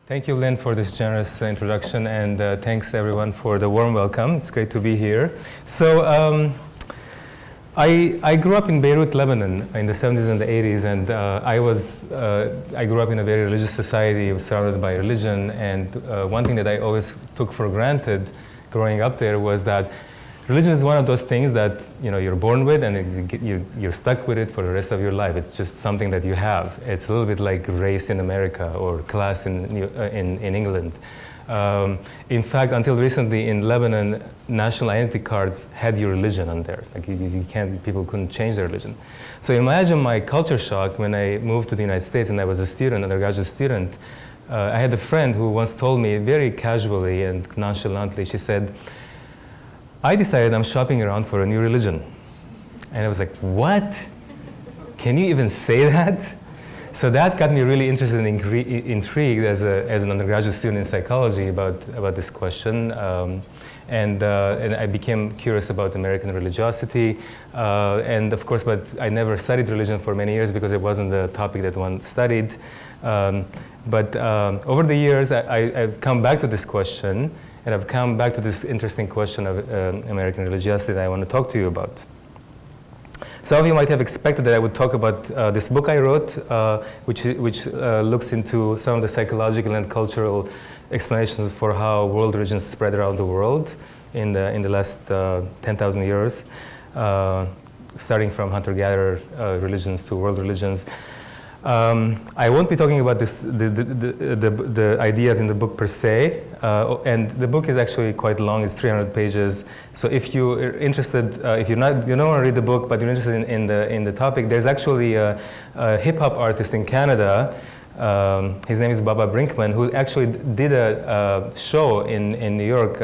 Thank you, Lynn, for this generous introduction, and thanks everyone for the warm welcome. It's great to be here. So I grew up in Beirut, Lebanon in the 70s and the 80s, and I grew up in a very religious society surrounded by religion, and one thing that I always took for granted growing up there was that religion is one of those things that you're born with, and you're stuck with it for the rest of your life. It's just something that you have. It's a little bit like race in America or class in England. In fact, until recently in Lebanon, national identity cards had your religion on there. Like people couldn't change their religion. So imagine my culture shock when I moved to the United States and I was a student, undergraduate student. I had a friend who once told me very casually and nonchalantly, she said, I decided I'm shopping around for a new religion. And I was like, what? Can you even say that? So that got me really interested and intrigued as an undergraduate student in psychology about this question. And I became curious about American religiosity. And of course, but I never studied religion for many years because it wasn't the topic that one studied. But over the years, I've come back to this question. And I've come back to this interesting question of American religiosity that I want to talk to you about. Some of you might have expected that I would talk about this book I wrote, which looks into some of the psychological and cultural explanations for how world religions spread around the world in the last 10,000 years, starting from hunter-gatherer religions to world religions. I won't be talking about the ideas in the book per se, and the book is actually quite long. It's 300 pages. So if you're interested, if you don't want to read the book, but you're interested in the topic, there's actually a hip hop artist in Canada. His name is Baba Brinkman, who actually did a show in New York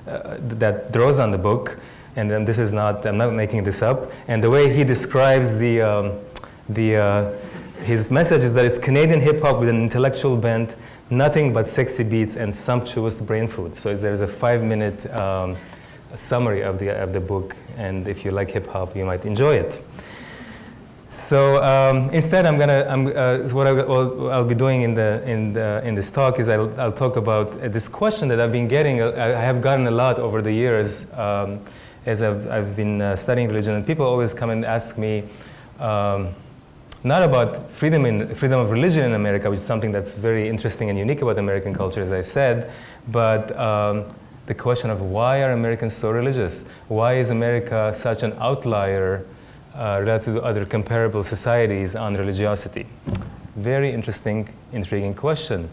that draws on the book. And this is not, I'm not making this up. And the way he describes his message is that it's Canadian hip-hop with an intellectual bent, nothing but sexy beats and sumptuous brain food. So there's a 5-minute summary of the book, and if you like hip-hop, you might enjoy it. So instead, what I'll be doing in this talk is I'll talk about this question that I've been getting. I have gotten a lot over the years as I've been studying religion, and people always come and ask me. Not about freedom of religion in America, which is something that's very interesting and unique about American culture, as I said, but the question of why are Americans so religious? Why is America such an outlier relative to other comparable societies on religiosity? Very interesting, intriguing question.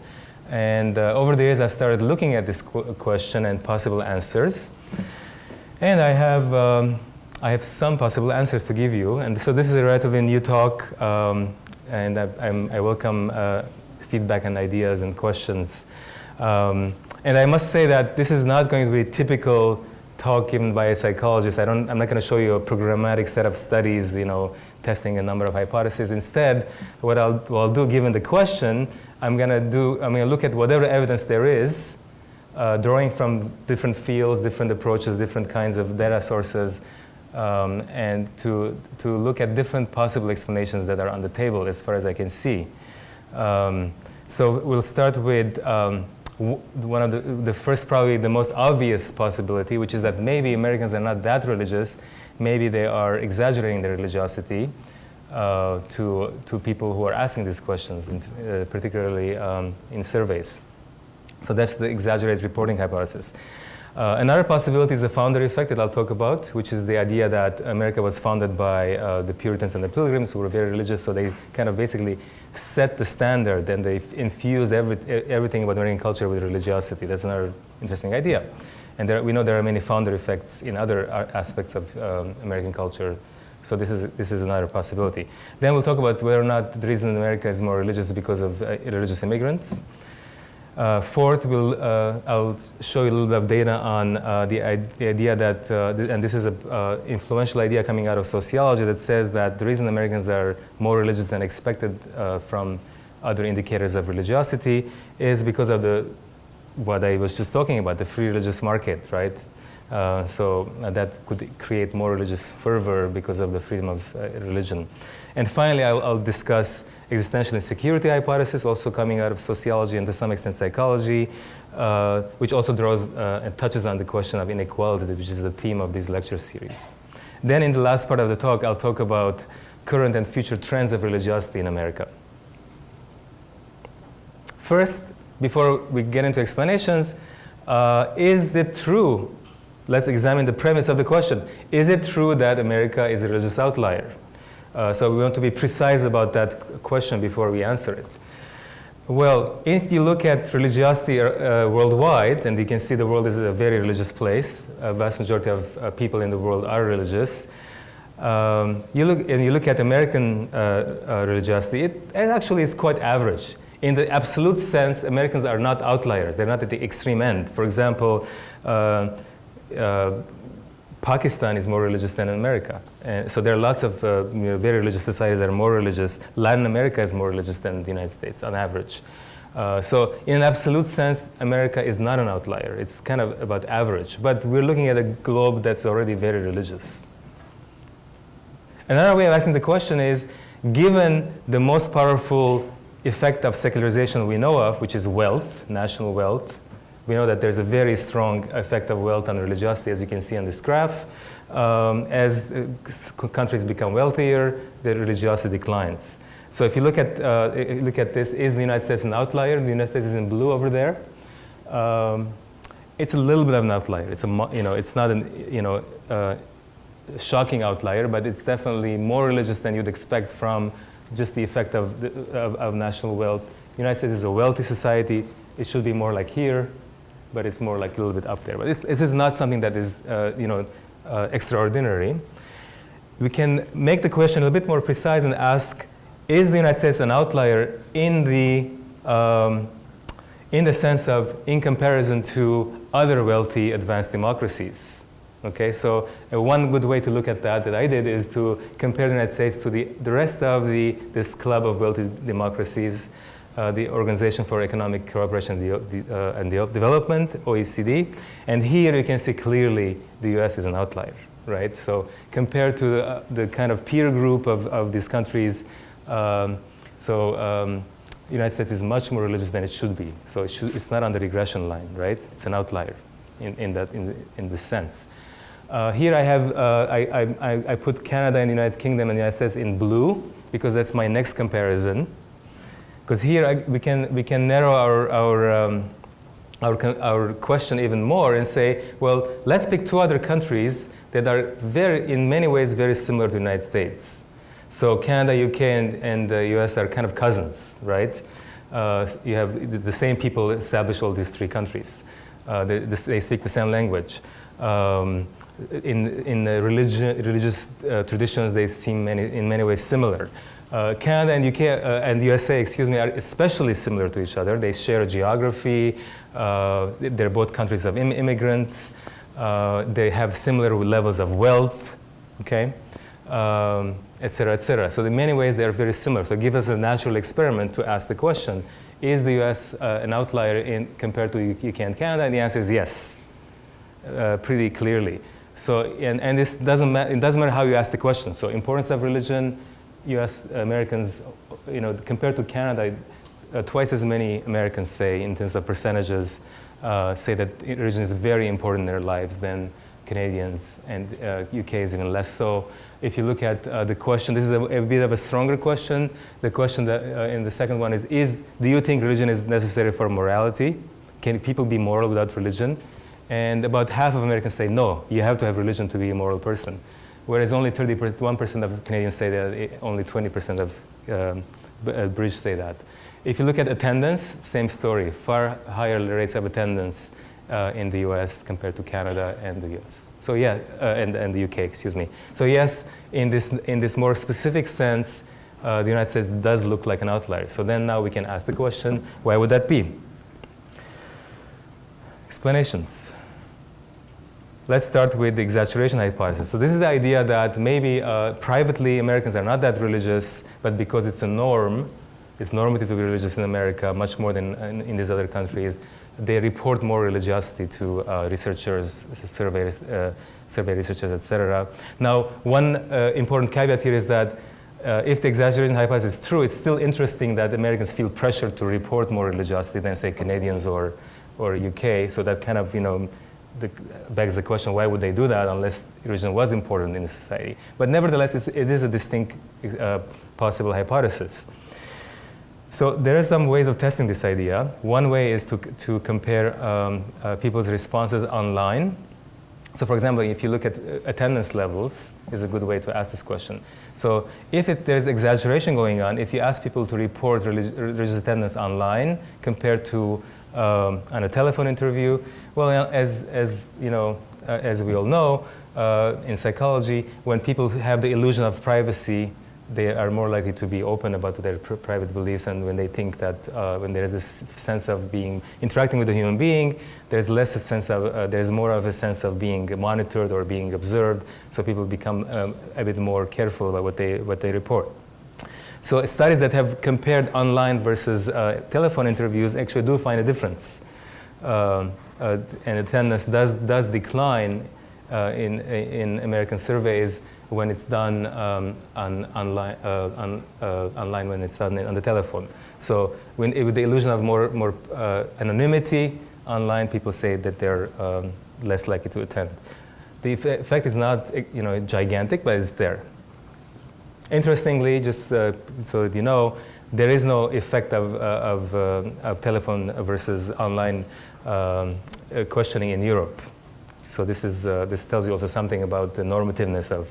And over the years, I started looking at this question and possible answers. And I have some possible answers to give you, and so this is a relatively new talk, and I welcome feedback and ideas and questions. And I must say that this is not going to be a typical talk given by a psychologist. I'm not going to show you a programmatic set of studies, testing a number of hypotheses. Instead, what I'll do, given the question, I'm going to look at whatever evidence there is, drawing from different fields, different approaches, different kinds of data sources. And to look at different possible explanations that are on the table as far as I can see. So we'll start with one of the first, probably the most obvious possibility, which is that maybe Americans are not that religious. Maybe they are exaggerating their religiosity to people who are asking these questions, particularly in surveys. So that's the exaggerated reporting hypothesis. Another possibility is the founder effect that I'll talk about, which is the idea that America was founded by the Puritans and the Pilgrims, who were very religious, so they kind of basically set the standard and they infused everything about American culture with religiosity. That's another interesting idea. And we know there are many founder effects in other aspects of American culture, so this is another possibility. Then we'll talk about whether or not the reason America is more religious is because of religious immigrants. Fourth, I'll show you a little bit of data on the idea that, and this is an influential idea coming out of sociology that says that the reason Americans are more religious than expected from other indicators of religiosity is because of what I was just talking about, the free religious market, right? So that could create more religious fervor because of the freedom of religion. And finally, I'll discuss Existential Insecurity Hypothesis, also coming out of sociology and to some extent psychology, which also draws and touches on the question of inequality, which is the theme of this lecture series. Then in the last part of the talk, I'll talk about current and future trends of religiosity in America. First, before we get into explanations, is it true? Let's examine the premise of the question. Is it true that America is a religious outlier? So we want to be precise about that question before we answer it. Well, if you look at religiosity worldwide, and you can see the world is a very religious place, a vast majority of people in the world are religious. You look at American religiosity, it actually is quite average. In the absolute sense, Americans are not outliers. They're not at the extreme end. For example, Pakistan is more religious than America. And so there are lots of very religious societies that are more religious. Latin America is more religious than the United States on average. So in an absolute sense, America is not an outlier. It's kind of about average. But we're looking at a globe that's already very religious. Another way of asking the question is, given the most powerful effect of secularization we know of, which is wealth, national wealth, we know that there's a very strong effect of wealth on religiosity, as you can see on this graph. As countries become wealthier, the religiosity declines. So if you look at this, is the United States an outlier? The United States is in blue over there. It's a little bit of an outlier. It's it's not an shocking outlier, but it's definitely more religious than you'd expect from just the effect of national wealth. The United States is a wealthy society. It should be more like here, but it's more like a little bit up there. But this is not something that is, extraordinary. We can make the question a little bit more precise and ask, is the United States an outlier in the sense of in comparison to other wealthy advanced democracies? Okay, so one good way to look at that I did is to compare the United States to the rest of this club of wealthy democracies, the Organization for Economic Cooperation and Development, OECD. And here you can see clearly the US is an outlier, right? So compared to the kind of peer group of these countries, the United States is much more religious than it should be. So it's not on the regression line, right? It's an outlier in this sense. Here I have, I put Canada and the United Kingdom and the United States in blue because that's my next comparison. Because here we can narrow our question even more and say, well, let's pick two other countries that are in many ways very similar to the United States. So Canada, UK, and the US are kind of cousins, right? You have the same people establish all these three countries. They speak the same language. In the religious traditions, they seem in many ways similar. Canada and UK and USA, are especially similar to each other. They share a geography. They're both countries of immigrants. They have similar levels of wealth, okay, et cetera, et cetera. So in many ways, they are very similar. So give us a natural experiment to ask the question, is the US an outlier compared to UK and Canada? And the answer is yes, pretty clearly. So, and this doesn't it doesn't matter how you ask the question. So importance of religion, US Americans, compared to Canada, twice as many Americans say, in terms of percentages, say that religion is very important in their lives than Canadians, and UK is even less so. If you look at the question, this is a bit of a stronger question. The question that, in the second one is, do you think religion is necessary for morality? Can people be moral without religion? And about half of Americans say, no, you have to have religion to be a moral person. Whereas only 31% of Canadians say that, only 20% of British say that. If you look at attendance, same story, far higher rates of attendance in the US compared to Canada and the US. So yeah, and the UK, excuse me. So yes, in this more specific sense, the United States does look like an outlier. So then now we can ask the question, why would that be? Explanations. Let's start with the exaggeration hypothesis. So this is the idea that maybe privately Americans are not that religious, but because it's a norm, it's normative to be religious in America much more than in these other countries, they report more religiosity to researchers, survey researchers, etc. Now, one important caveat here is that if the exaggeration hypothesis is true, it's still interesting that Americans feel pressure to report more religiosity than, say, Canadians or UK. So that kind of, begs the question, why would they do that unless religion was important in the society? But nevertheless, it is a distinct possible hypothesis. So there are some ways of testing this idea. One way is to compare people's responses online. So for example, if you look at attendance levels, is a good way to ask this question. So if there's exaggeration going on, if you ask people to report religious attendance online compared to on a telephone interview, well, as we all know, in psychology, when people have the illusion of privacy, they are more likely to be open about their private beliefs, and when they think that when there is this sense of interacting with a human being, there's less a sense of, there's more of a sense of being monitored or being observed, so people become a bit more careful about what they report. So studies that have compared online versus telephone interviews actually do find a difference. And attendance does decline in American surveys when it's done online when it's done on the telephone. So with the illusion of more anonymity online, people say that they're less likely to attend. The effect is not gigantic, but it's there. Interestingly, just so that you know, there is no effect of telephone versus online questioning in Europe. So this tells you also something about the normativeness of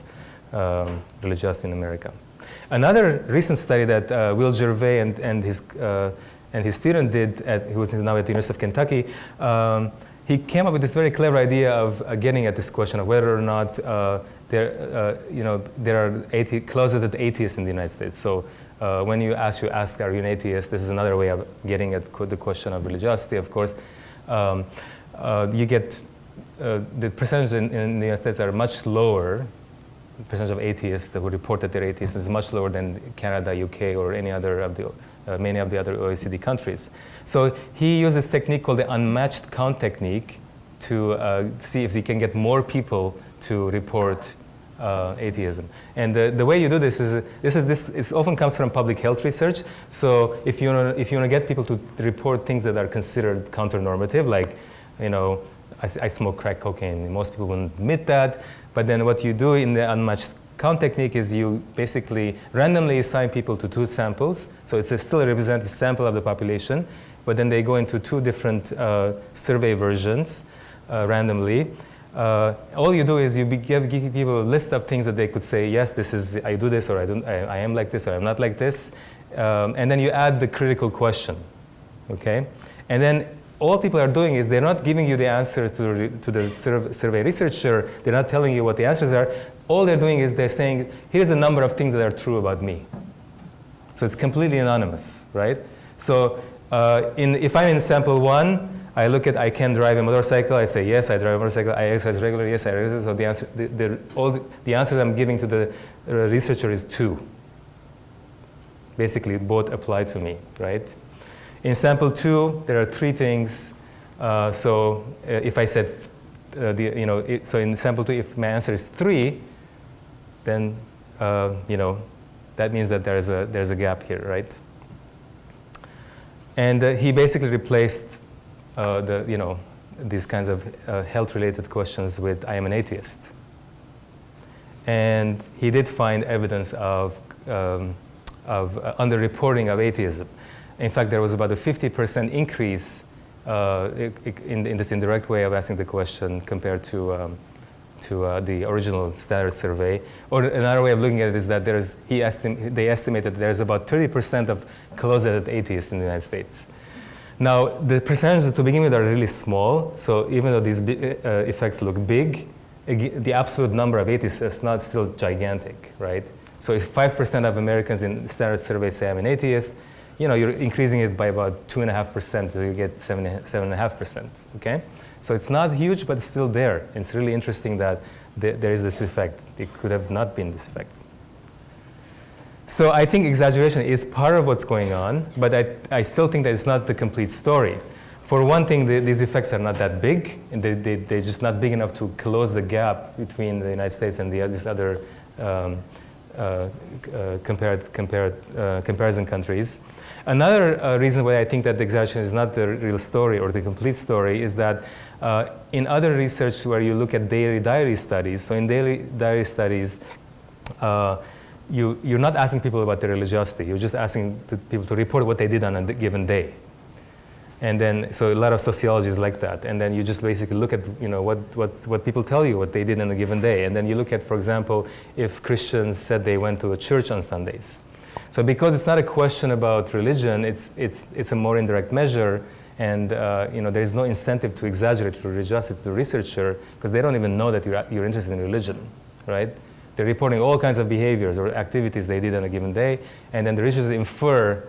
religiosity in America. Another recent study that Will Gervais and his student did, who was now at the University of Kentucky, he came up with this very clever idea of getting at this question of whether or not there are closeted atheists in the United States. So when you ask, are you an atheist? This is another way of getting at the question of religiosity, of course. You get the percentage in the United States are much lower. The percentage of atheists who report that they're atheists is much lower than Canada, UK, or any other of the many of the other OECD countries. So he used this technique called the Unmatched Con Technique to see if he can get more people to report atheism. And the way you do this is it often comes from public health research. So if you want to get people to report things that are considered counter-normative, like I smoke crack cocaine, most people wouldn't admit that. But then what you do in the Unmatched Con Technique is you basically randomly assign people to two samples. So it's still a representative sample of the population, but then they go into two different survey versions randomly. All you do is you give people a list of things that they could say, yes, this is, I do this, or I am like this, or I'm not like this. And then you add the critical question, okay? And then all people are doing is they're not giving you the answers to the survey researcher. They're not telling you what the answers are. All they're doing is they're saying, here's a number of things that are true about me. So it's completely anonymous, right? So if I'm in sample one, I look at I can drive a motorcycle. I say, yes, I drive a motorcycle. I exercise regularly. Yes, I exercise. So the answer, the answers I'm giving to the researcher is 2. Basically, both apply to me, right? In sample 2, there are 3 things. So if I said, so in sample 2, if my answer is 3, then that means that there's a gap here, right? And he basically replaced these kinds of health-related questions with I am an atheist. And he did find evidence of underreporting of atheism. In fact, there was about a 50% increase in this indirect way of asking the question compared to the original standard survey. Or another way of looking at it is that they estimated there's about 30% of closeted atheists in the United States. Now, the percentages to begin with are really small, so even though these effects look big, the absolute number of atheists is not still gigantic, right? So if 5% of Americans in standard survey say I'm an atheist, you're increasing it by about 2.5%, so you get 7.5%, okay? So it's not huge, but it's still there. It's really interesting that there is this effect. It could have not been this effect. So I think exaggeration is part of what's going on, but I still think that it's not the complete story. For one thing, these effects are not that big, and they're just not big enough to close the gap between the United States and these other comparison countries. Another reason why I think that the exaggeration is not the real story or the complete story is that in other research where you look at daily diary studies, so in daily diary studies, you're not asking people about their religiosity. You're just asking people to report what they did on a given day. And then, so a lot of sociology is like that. And then you just basically look at, what people tell you, what they did on a given day. And then you look at, for example, if Christians said they went to a church on Sundays. So because it's not a question about religion, it's a more indirect measure. And there is no incentive to exaggerate religiosity to the researcher because they don't even know that you're interested in religion, right? They're reporting all kinds of behaviors or activities they did on a given day, and then the researchers infer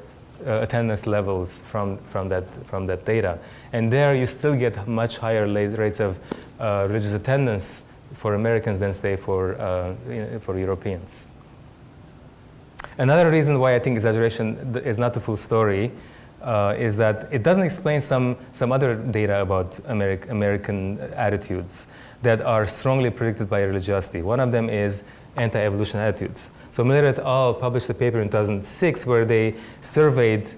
attendance levels from that data. And there you still get much higher rates of religious attendance for Americans than, say, for Europeans. Another reason why I think exaggeration is not the full story is that it doesn't explain some other data about American attitudes that are strongly predicted by religiosity. One of them is anti-evolution attitudes. So Miller et al. Published a paper in 2006 where they surveyed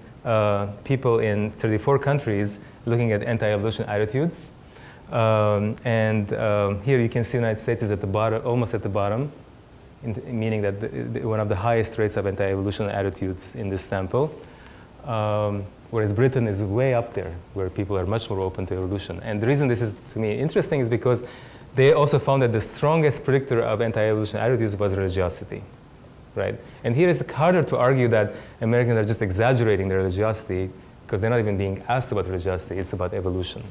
people in 34 countries looking at anti-evolution attitudes. Here you can see the United States is at the bottom, almost at the bottom, meaning that one of the highest rates of anti-evolution attitudes in this sample. Whereas Britain is way up there, where people are much more open to evolution. And the reason this is, to me, interesting is because they also found that the strongest predictor of anti-evolution attitudes was religiosity, right? And here it's harder to argue that Americans are just exaggerating their religiosity because they're not even being asked about religiosity, it's about evolution.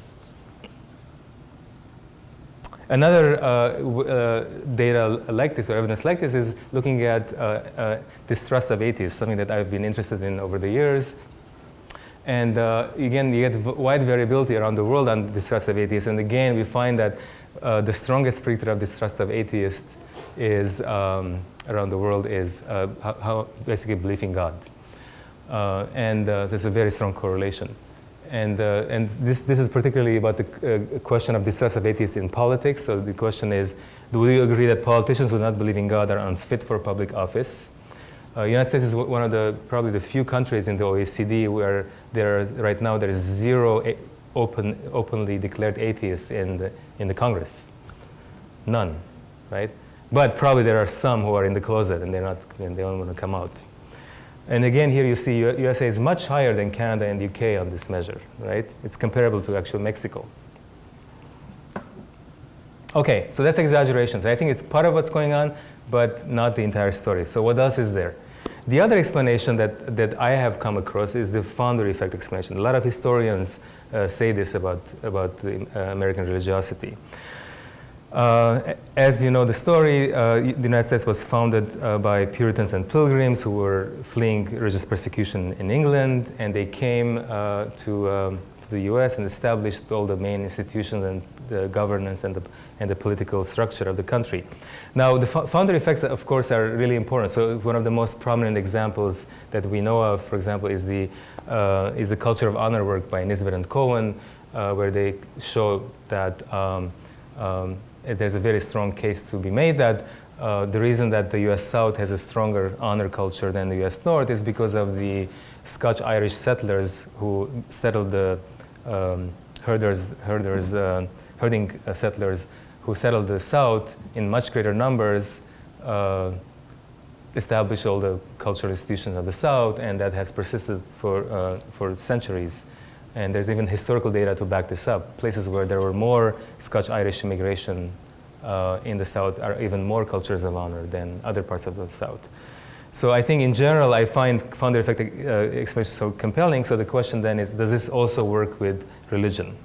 Another data like this, or evidence like this, is looking at distrust of atheists, something that I've been interested in over the years. And again, you get wide variability around the world on distrust of atheists. And again, we find that the strongest predictor of distrust of atheists is around the world is how basically belief in God. There's a very strong correlation. And this is particularly about the question of distrust of atheists in politics. So the question is, do we agree that politicians who do not believe in God are unfit for public office? United States is one of probably the few countries in the OECD where right now there is zero openly declared atheists in the Congress. None, right? But probably there are some who are in the closet and they don't want to come out. And again, here you see USA is much higher than Canada and UK on this measure, right? It's comparable to actual Mexico. Okay, so that's exaggeration. I think it's part of what's going on, but not the entire story. So what else is there? The other explanation that I have come across is the founder effect explanation. A lot of historians say this about the American religiosity. As you know the story, the United States was founded by Puritans and Pilgrims who were fleeing religious persecution in England, and they came to the U.S. and established all the main institutions and the governance and the political structure of the country. Now, the founder effects, of course, are really important. So one of the most prominent examples that we know of, for example, is the Culture of Honor work by Nisbet and Cohen, where they show that there's a very strong case to be made that the reason that the U.S. South has a stronger honor culture than the U.S. North is because of the Scotch-Irish settlers who settled the herding settlers who settled the South in much greater numbers, established all the cultural institutions of the South, and that has persisted for centuries. And there's even historical data to back this up. Places where there were more Scotch-Irish immigration in the South are even more cultures of honor than other parts of the South. So I think in general, I find founder effect explanation so compelling. So the question then is, does this also work with religion?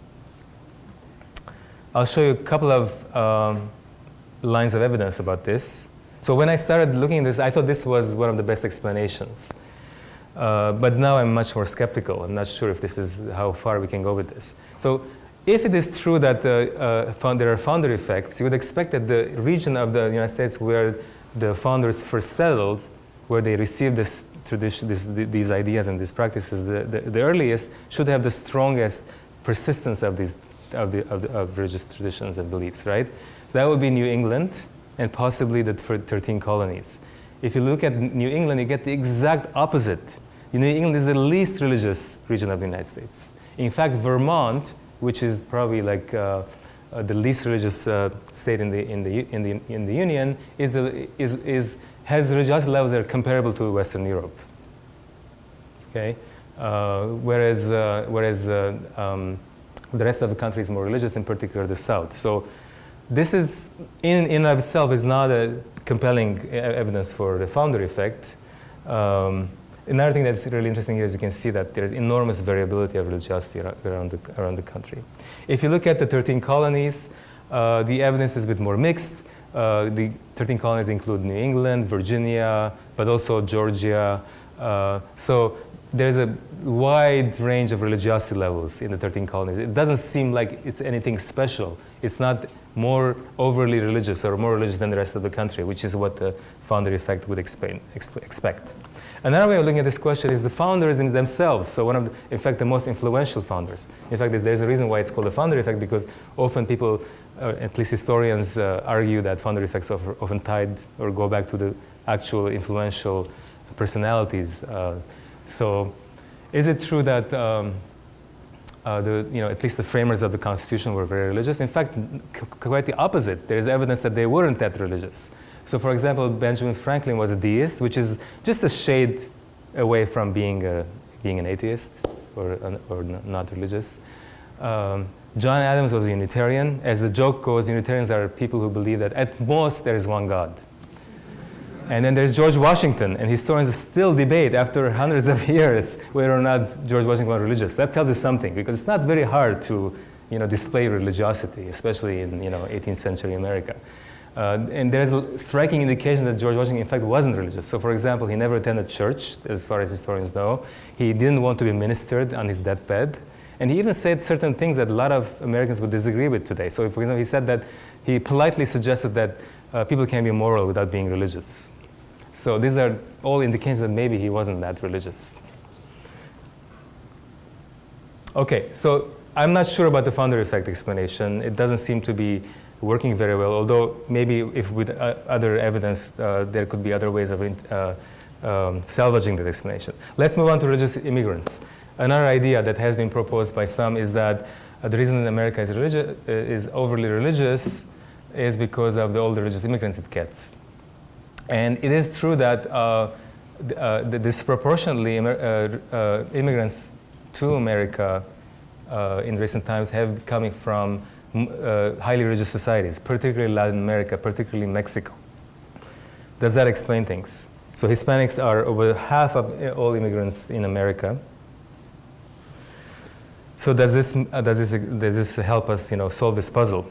I'll show you a couple of lines of evidence about this. So when I started looking at this, I thought this was one of the best explanations. But now I'm much more skeptical. I'm not sure if this is how far we can go with this. So if it is true that there are founder effects, you would expect that the region of the United States where the founders first settled, where they received this tradition, these ideas and these practices, the earliest, should have the strongest persistence of these of religious traditions and beliefs, right? That would be New England and possibly the 13 colonies. If you look at New England, you get the exact opposite. New England is the least religious region of the United States. In fact, Vermont, which is probably like the least religious state in the Union, has religious levels that are comparable to Western Europe. Okay, whereas the rest of the country is more religious, in particular the South. So this is in and of itself is not a compelling evidence for the founder effect. Another thing that's really interesting here is you can see that there's enormous variability of religiosity around the country. If you look at the 13 colonies, the evidence is a bit more mixed. The 13 colonies include New England, Virginia, but also Georgia. So there's a wide range of religiosity levels in the 13 colonies. It doesn't seem like it's anything special. It's not more overly religious or more religious than the rest of the country, which is what the founder effect would expect. Another way of looking at this question is the founders in themselves. So in fact, the most influential founders. In fact, there's a reason why it's called a founder effect, because often people, at least historians, argue that founder effects are often tied or go back to the actual influential personalities. So is it true that at least the framers of the Constitution were very religious? In fact, quite the opposite. There's evidence that they weren't that religious. So for example, Benjamin Franklin was a deist, which is just a shade away from being an atheist or not religious. John Adams was a Unitarian. As the joke goes, Unitarians are people who believe that at most there is one God. And then there's George Washington, and historians still debate after hundreds of years whether or not George Washington was religious. That tells you something, because it's not very hard to display religiosity, especially in 18th century America. And there's a striking indication that George Washington, in fact, wasn't religious. So, for example, he never attended church, as far as historians know. He didn't want to be ministered on his deathbed. And he even said certain things that a lot of Americans would disagree with today. So, for example, he said that he politely suggested that people can be moral without being religious. So these are all indications that maybe he wasn't that religious. Okay, so I'm not sure about the founder effect explanation. It doesn't seem to be working very well, although maybe if with other evidence, there could be other ways of salvaging that explanation. Let's move on to religious immigrants. Another idea that has been proposed by some is that the reason that America is overly religious is because of all the religious immigrants it gets. And it is true that disproportionately immigrants to America in recent times have coming from highly religious societies, particularly Latin America, particularly Mexico. Does that explain things? So Hispanics are over half of all immigrants in America. So does this help us, solve this puzzle?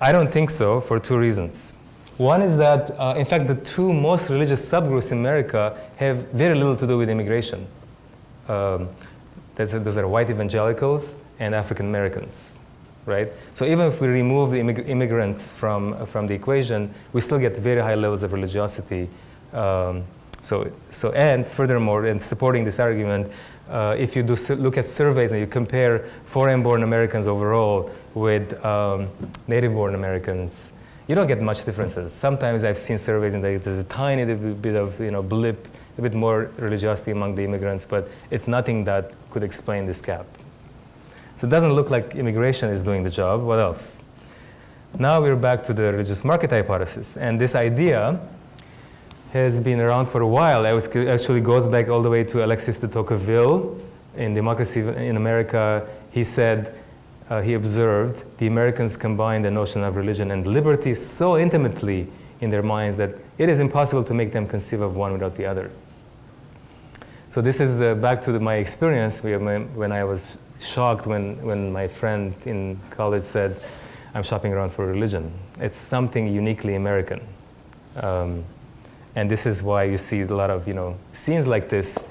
I don't think so, for two reasons. One is that, in fact, the two most religious subgroups in America have very little to do with immigration. Those are white evangelicals and African Americans, right? So even if we remove the immigrants from the equation, we still get very high levels of religiosity. And furthermore, in supporting this argument, if you look at surveys and you compare foreign-born Americans overall with native-born Americans, you don't get much differences. Sometimes I've seen surveys and there's a tiny bit of blip, a bit more religiosity among the immigrants, but it's nothing that could explain this gap. So it doesn't look like immigration is doing the job. What else? Now we're back to the religious market hypothesis, and this idea has been around for a while. It actually goes back all the way to Alexis de Tocqueville in Democracy in America. He said, he observed, the Americans combine the notion of religion and liberty so intimately in their minds that it is impossible to make them conceive of one without the other. So this is back to my experience when I was shocked when my friend in college said, I'm shopping around for religion. It's something uniquely American. And this is why you see a lot of scenes like this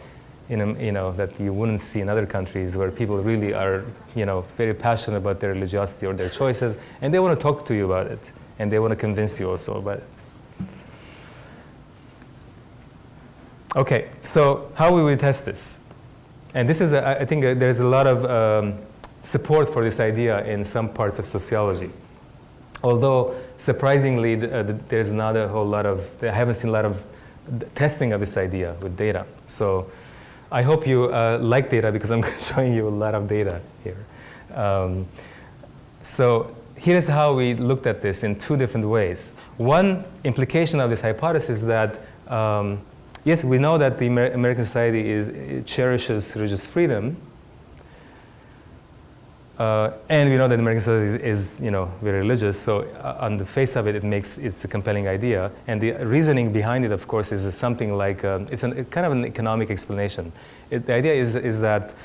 that you wouldn't see in other countries, where people really are very passionate about their religiosity or their choices, and they want to talk to you about it, and they want to convince you also about it. Okay, so how will we test this? And this is, I think there's a lot of support for this idea in some parts of sociology. Although, surprisingly, there's not a whole lot of, I haven't seen a lot of testing of this idea with data. So I hope you like data because I'm showing you a lot of data here. So here's how we looked at this in two different ways. One implication of this hypothesis is that, yes, we know that the American society cherishes religious freedom, and we know that American society is very religious. So on the face of it, it's a compelling idea. And the reasoning behind it, of course, is something like it's kind of an economic explanation. The idea is that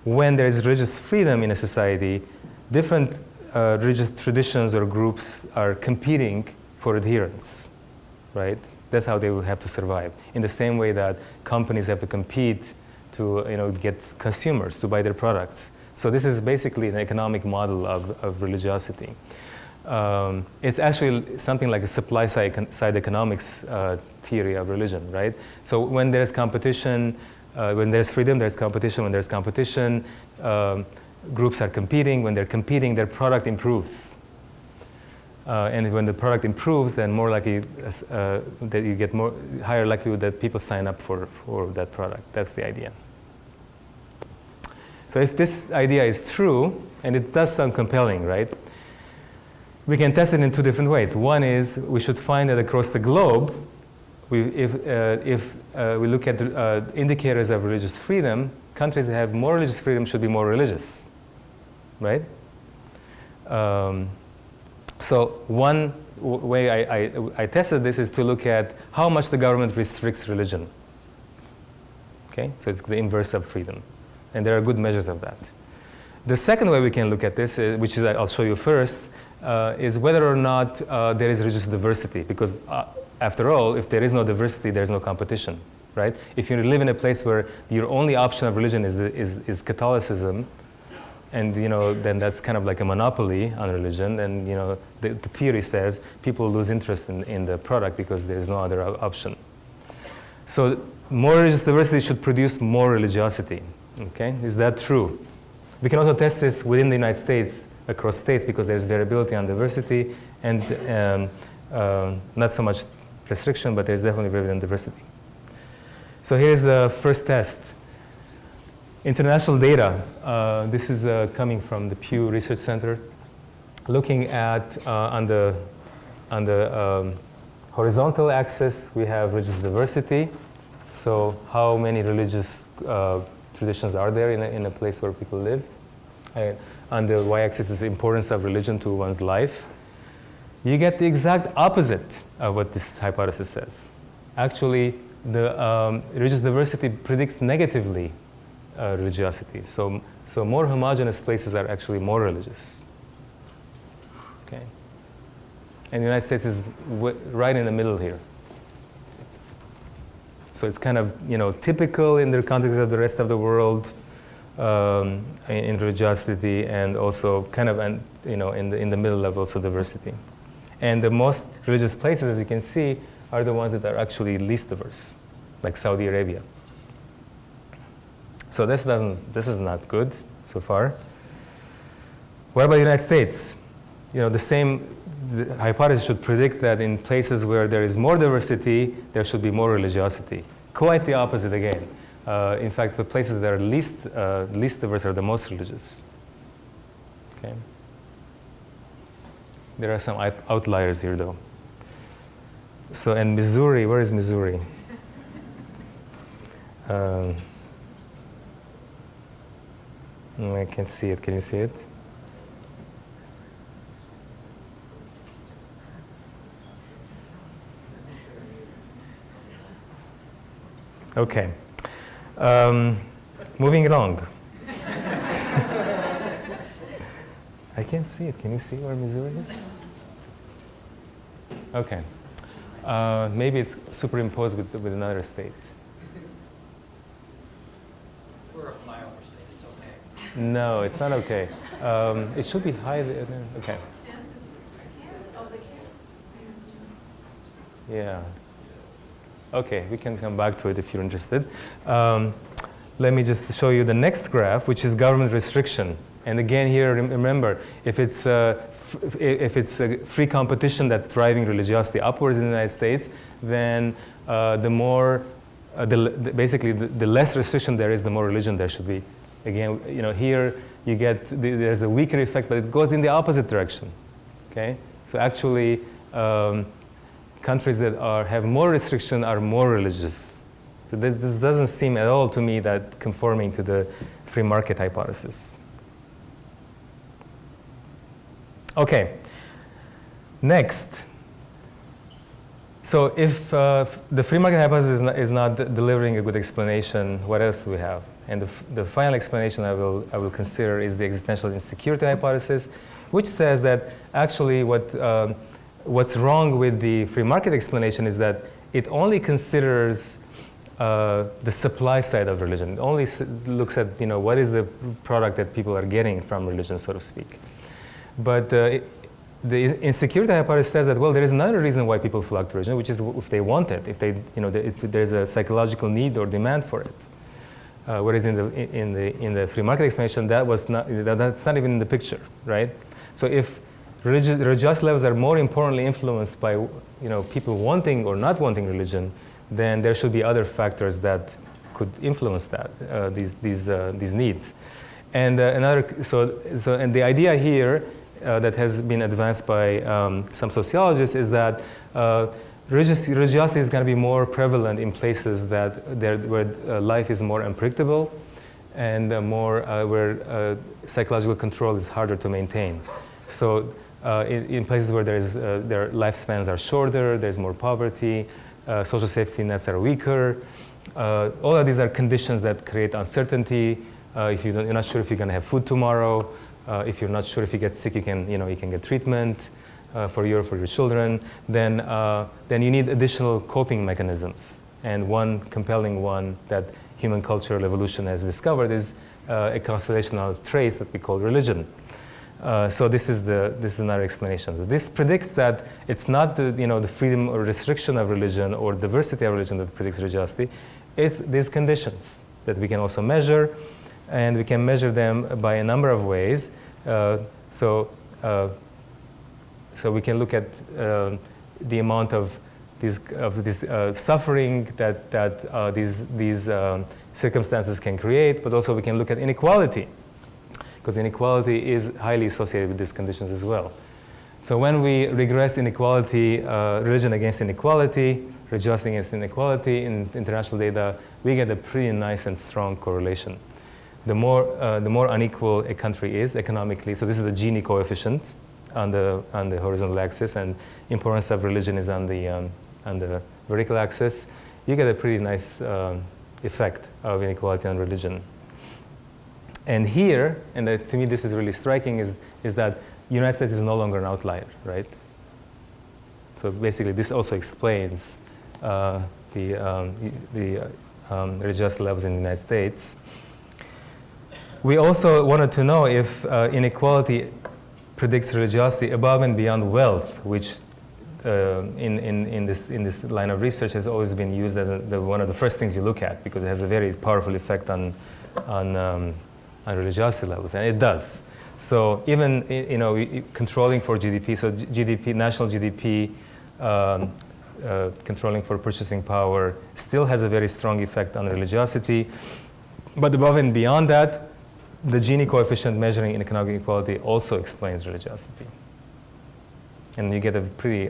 when there is religious freedom in a society, different religious traditions or groups are competing for adherence, right? That's how they will have to survive. In the same way that companies have to compete to get consumers to buy their products. So this is basically an economic model of religiosity. It's actually something like a supply side economics theory of religion, right? So when there's competition, when there's freedom, there's competition. When there's competition, groups are competing. When they're competing, their product improves. And when the product improves, then more likely that you get higher likelihood that people sign up for that product. That's the idea. So if this idea is true, and it does sound compelling, right? We can test it in two different ways. One is we should find that across the globe, if we look at indicators of religious freedom, countries that have more religious freedom should be more religious, right? So one way I tested this is to look at how much the government restricts religion. Okay, so it's the inverse of freedom. And there are good measures of that. The second way we can look at this, which is I'll show you first, is whether or not there is religious diversity. Because after all, if there is no diversity, there's no competition, right? If you live in a place where your only option of religion is Catholicism, and then that's kind of like a monopoly on religion, and the theory says people lose interest in the product because there's no other option. So more religious diversity should produce more religiosity. Okay, is that true? We can also test this within the United States, across states, because there's variability on diversity and not so much restriction, but there's definitely variability on diversity. So here's the first test. International data. This is coming from the Pew Research Center, looking at on the horizontal axis we have religious diversity. So how many religious traditions are there in a place where people live. On the y-axis is the importance of religion to one's life. You get the exact opposite of what this hypothesis says. Actually, the religious diversity predicts negatively religiosity. So more homogeneous places are actually more religious. Okay. And the United States is right in the middle here. So it's kind of typical in the context of the rest of the world in religiosity, and also kind of in the middle level, so diversity. And the most religious places, as you can see, are the ones that are actually least diverse, like Saudi Arabia. So this is not good so far. What about the United States? The hypothesis should predict that in places where there is more diversity, there should be more religiosity. Quite the opposite again. In fact, the places that are least diverse are the most religious. Okay. There are some outliers here, though. So, and Missouri, where is Missouri? I can't see it. Can you see it? Okay. Moving along. I can't see it. Can you see where Missouri is? Okay. Maybe it's superimposed with another state. We're a flyover state. It's okay. No, it's not okay. It should be high. Okay. Yeah. Okay, we can come back to it if you're interested. Let me just show you the next graph, which is government restriction. And again, here, remember, if it's a free competition that's driving religiosity upwards in the United States, then the more, basically, the less restriction there is, the more religion there should be. Again, here you get, there's a weaker effect, but it goes in the opposite direction, okay? So actually, countries that have more restriction are more religious. So this doesn't seem at all to me that conforming to the free market hypothesis. Okay, next. So if the free market hypothesis is not delivering a good explanation, what else do we have? And the final explanation I will consider is the existential insecurity hypothesis, which says that actually what's wrong with the free market explanation is that it only considers the supply side of religion. It only looks at what is the product that people are getting from religion, so to speak. But the insecurity hypothesis says that, well, there is another reason why people flock to religion, which is if they want it, if there's a psychological need or demand for it. Whereas in the free market explanation, that's not even in the picture, right? So if religious levels are more importantly influenced by people wanting or not wanting religion, then there should be other factors that could influence that these needs. And and the idea here that has been advanced by some sociologists is that religiosity is going to be more prevalent in places where life is more unpredictable and where psychological control is harder to maintain. So in places where their lifespans are shorter, there's more poverty, social safety nets are weaker. All of these are conditions that create uncertainty. If you're not sure if you're going to have food tomorrow, if you're not sure if you get sick, you can get treatment for you or for your children. Then you need additional coping mechanisms. And one compelling one that human cultural evolution has discovered is a constellation of traits that we call religion. So this is another explanation. This predicts that it's not the freedom or restriction of religion or diversity of religion that predicts religiosity. It's these conditions that we can also measure, and we can measure them by a number of ways. So we can look at the amount of this suffering that these circumstances can create, but also we can look at inequality, because inequality is highly associated with these conditions as well. So when we regress inequality, religion against inequality, religiosity against inequality in international data, we get a pretty nice and strong correlation. The more unequal a country is economically, so this is the Gini coefficient on the horizontal axis, and importance of religion is on the vertical axis, you get a pretty nice effect of inequality on religion. And here, and to me this is really striking, is that the United States is no longer an outlier, right? So basically this also explains the religious levels in the United States. We also wanted to know if inequality predicts religiosity above and beyond wealth, which in this line of research has always been used as one of the first things you look at, because it has a very powerful effect on religiosity levels, and it does. So even controlling for GDP, so GDP, national GDP, controlling for purchasing power still has a very strong effect on religiosity. But above and beyond that, the Gini coefficient measuring in economic inequality also explains religiosity. And you get a pretty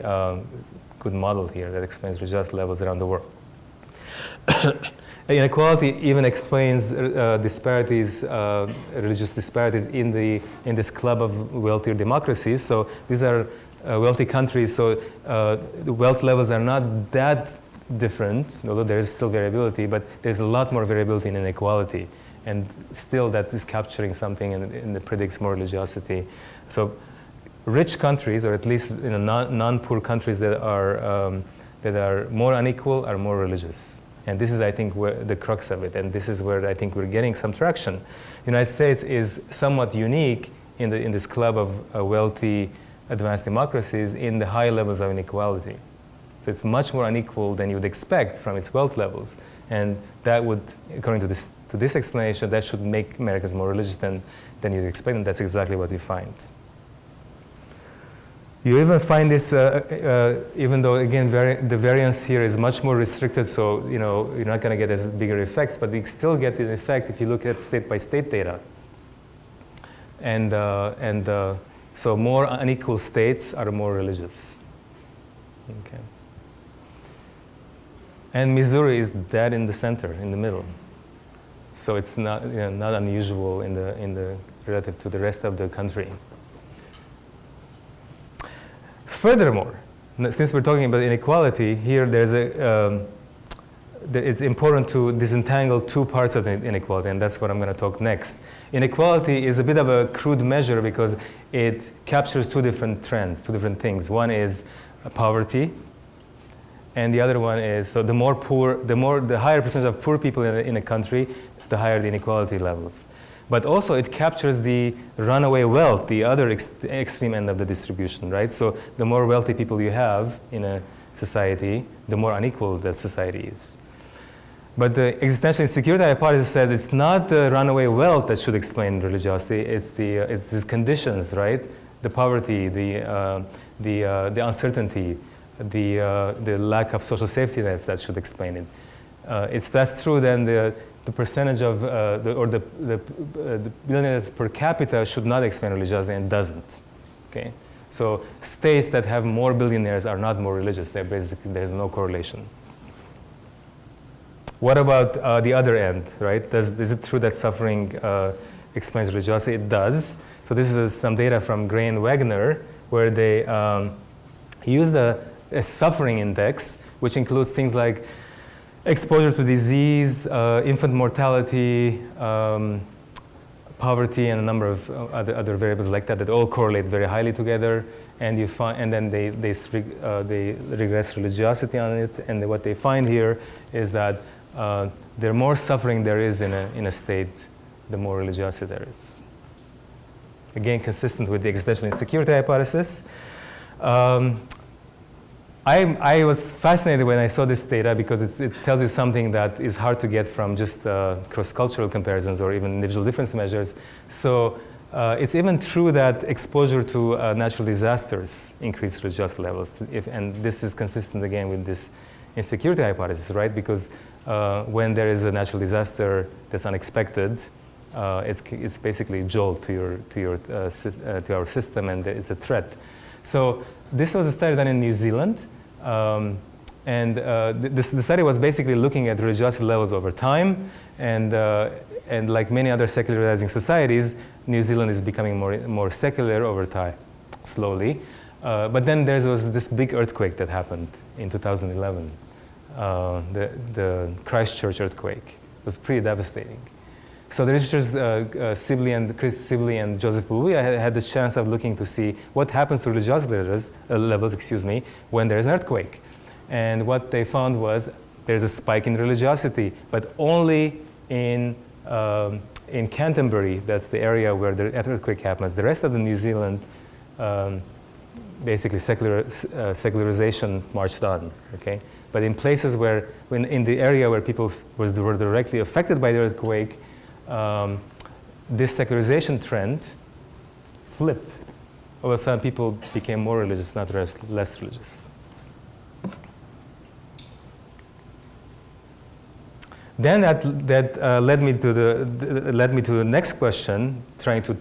good model here that explains religiosity levels around the world. Inequality even explains disparities, religious disparities in this club of wealthier democracies. So these are wealthy countries, so the wealth levels are not that different, although there is still variability, but there's a lot more variability in inequality. And still that is capturing something and it predicts more religiosity. So rich countries, or at least non-poor countries that are more unequal, are more religious. And this is, I think, where the crux of it. And this is where I think we're getting some traction. The United States is somewhat unique in this club of wealthy, advanced democracies in the high levels of inequality. So it's much more unequal than you would expect from its wealth levels. And that would, according to this explanation, that should make Americans more religious than you'd expect, and that's exactly what we find. You even find this, even though again the variance here is much more restricted, so you're not going to get as bigger effects, but you still get the effect if you look at state-by-state data. And so more unequal states are more religious. Okay. And Missouri is dead in the center, in the middle. So it's not not unusual in the relative to the rest of the country. Furthermore, since we're talking about inequality, here there's it's important to disentangle two parts of the inequality, and that's what I'm going to talk next. Inequality is a bit of a crude measure because it captures two different trends, two different things. One is poverty, and the other one is, so the higher percentage of poor people in a country, the higher the inequality levels. But also it captures the runaway wealth, the other extreme end of the distribution, right? So the more wealthy people you have in a society, the more unequal that society is. But the existential insecurity hypothesis says it's not the runaway wealth that should explain religiosity, it's these conditions, right? The poverty, the uncertainty, the lack of social safety nets that should explain it. If that's true, then the percentage of the billionaires per capita should not explain religiosity, and doesn't. Okay, so states that have more billionaires are not more religious. They're basically, there's no correlation. What about the other end, right? Is it true that suffering explains religiosity? It does. So this is some data from Gray and Wagner, where they used a suffering index, which includes things like exposure to disease, infant mortality, poverty, and a number of other variables like that all correlate very highly together. And you find, and then they regress religiosity on it. And what they find here is that the more suffering there is in a state, the more religiosity there is. Again, consistent with the existential insecurity hypothesis. I was fascinated when I saw this data because it tells you something that is hard to get from just cross-cultural comparisons or even individual difference measures. So it's even true that exposure to natural disasters increase religiosity levels. And this is consistent again with this insecurity hypothesis, right? Because when there is a natural disaster that's unexpected, it's basically a jolt to our system, and it's a threat. So this was a study done in New Zealand, the study was basically looking at religiosity levels over time, and like many other secularizing societies, New Zealand is becoming more secular over time, slowly. But then there was this big earthquake that happened in 2011. The Christchurch earthquake. It was pretty devastating. So the researchers, Chris Sibley and Joseph Bowie, had the chance of looking to see what happens to religiosity levels, when there's an earthquake. And what they found was there's a spike in religiosity, but only in Canterbury. That's the area where the earthquake happens. The rest of the New Zealand, basically secularization marched on. Okay, but in places in the area where people were directly affected by the earthquake, this secularization trend flipped. All of a sudden, people became more religious, not less religious. Then that led me to the next question, trying to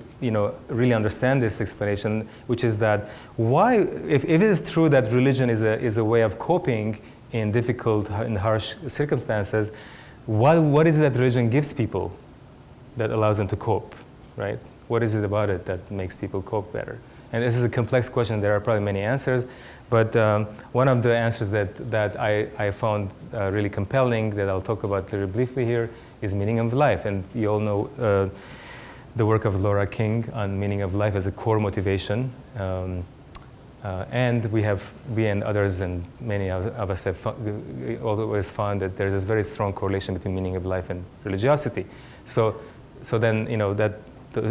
really understand this explanation, which is that why, if it is true that religion is a way of coping in difficult and harsh circumstances, what is it that religion gives people that allows them to cope, right? What is it about it that makes people cope better? And this is a complex question. There are probably many answers, but one of the answers that I found really compelling, that I'll talk about very briefly here, is meaning of life. And you all know the work of Laura King on meaning of life as a core motivation. And we and others and many of us have always found that there's this very strong correlation between meaning of life and religiosity. So then,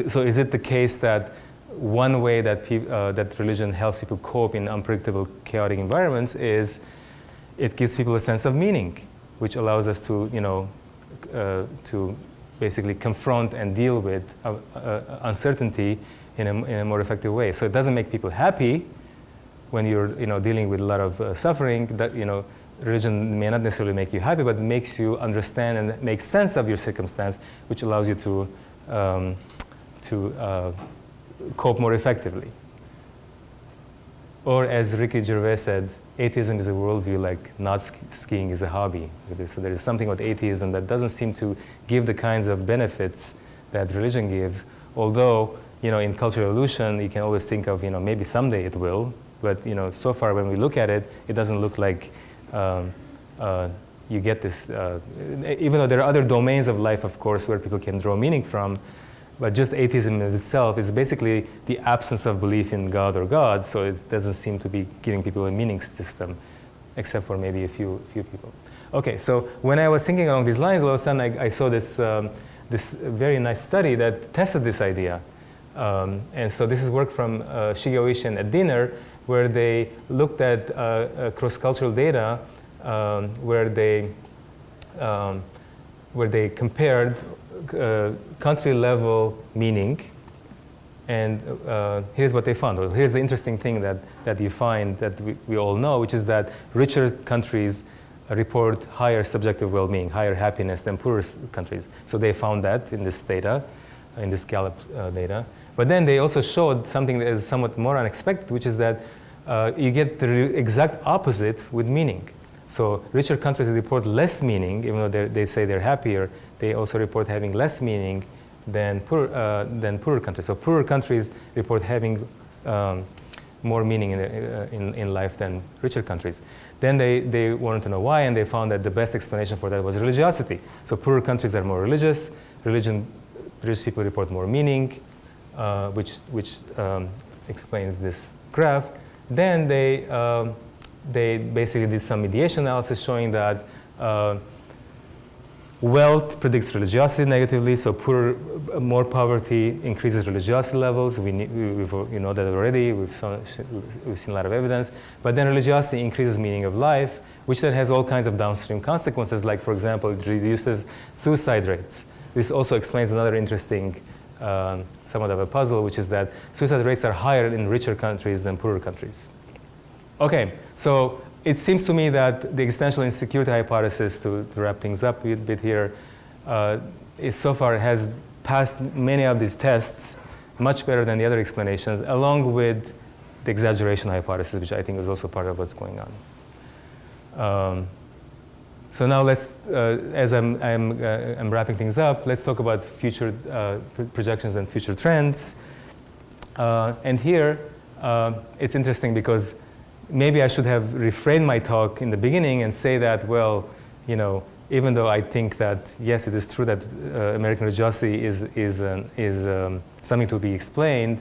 so is it the case that one way that that religion helps people cope in unpredictable, chaotic environments is it gives people a sense of meaning, which allows us to, to basically confront and deal with uncertainty in a more effective way. So it doesn't make people happy, when you're dealing with a lot of suffering, that religion may not necessarily make you happy, but makes you understand and make sense of your circumstance, which allows you to cope more effectively. Or as Ricky Gervais said, atheism is a worldview like not skiing is a hobby. So there is something about atheism that doesn't seem to give the kinds of benefits that religion gives. Although, in cultural evolution, you can always think of, maybe someday it will. But, so far when we look at it, it doesn't look like you get this, even though there are other domains of life, of course, where people can draw meaning from. But just atheism in itself is basically the absence of belief in God or gods, so it doesn't seem to be giving people a meaning system, except for maybe a few people. Okay, so when I was thinking along these lines, all of a sudden I saw this, this very nice study that tested this idea. And so this is work from Shigeo Ishii at Dinner, where they looked at cross-cultural data, where they compared country-level meaning, and here's what they found. Well, here's the interesting thing that you find that we all know, which is that richer countries report higher subjective well-being, higher happiness than poorer countries. So they found that in this data, in this Gallup data. But then they also showed something that is somewhat more unexpected, which is that you get the exact opposite with meaning. So richer countries report less meaning, even though they say they're happier. They also report having less meaning than poorer countries. So poorer countries report having more meaning in life than richer countries. Then they wanted to know why, and they found that the best explanation for that was religiosity. So poorer countries are more religious. Religious people report more meaning, which explains this graph. Then they basically did some mediation analysis showing that wealth predicts religiosity negatively, so more poverty increases religiosity levels. We know that already. We've seen a lot of evidence. But then religiosity increases meaning of life, which then has all kinds of downstream consequences, like, for example, it reduces suicide rates. This also explains another interesting, somewhat of a puzzle, which is that suicide rates are higher in richer countries than poorer countries. Okay, so it seems to me that the existential insecurity hypothesis, to wrap things up a bit here, is so far has passed many of these tests much better than the other explanations, along with the exaggeration hypothesis, which I think is also part of what's going on. So now let's, as I'm wrapping things up, let's talk about future projections and future trends. And here, it's interesting because maybe I should have refrained my talk in the beginning and say that, well, even though I think that, yes, it is true that American religiosity is something to be explained,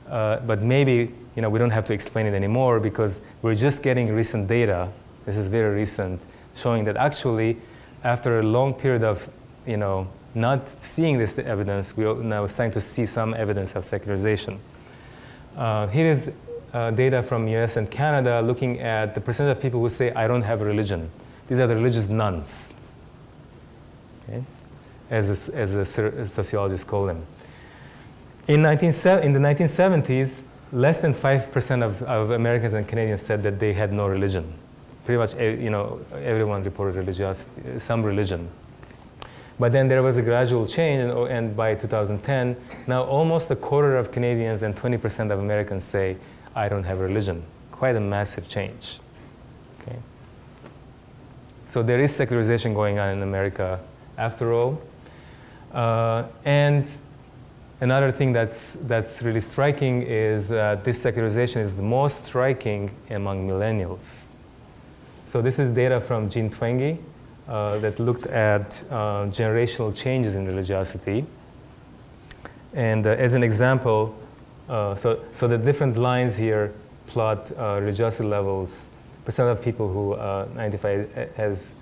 but maybe we don't have to explain it anymore because we're just getting recent data. This is very recent, showing that actually, after a long period of not seeing this evidence, we are now starting to see some evidence of secularization. Here is data from US and Canada looking at the percentage of people who say, I don't have a religion. These are the religious nuns, okay? as the sociologists call them. In the 1970s, less than 5% of Americans and Canadians said that they had no religion. Pretty much, everyone reported some religion. But then there was a gradual change, and by 2010, now almost a quarter of Canadians and 20% of Americans say, I don't have a religion. Quite a massive change. Okay. So there is secularization going on in America after all. And another thing that's really striking is this secularization is the most striking among millennials. So this is data from Jean Twenge that looked at generational changes in religiosity. And as an example, so the different lines here plot religiosity levels, percent of people who identify as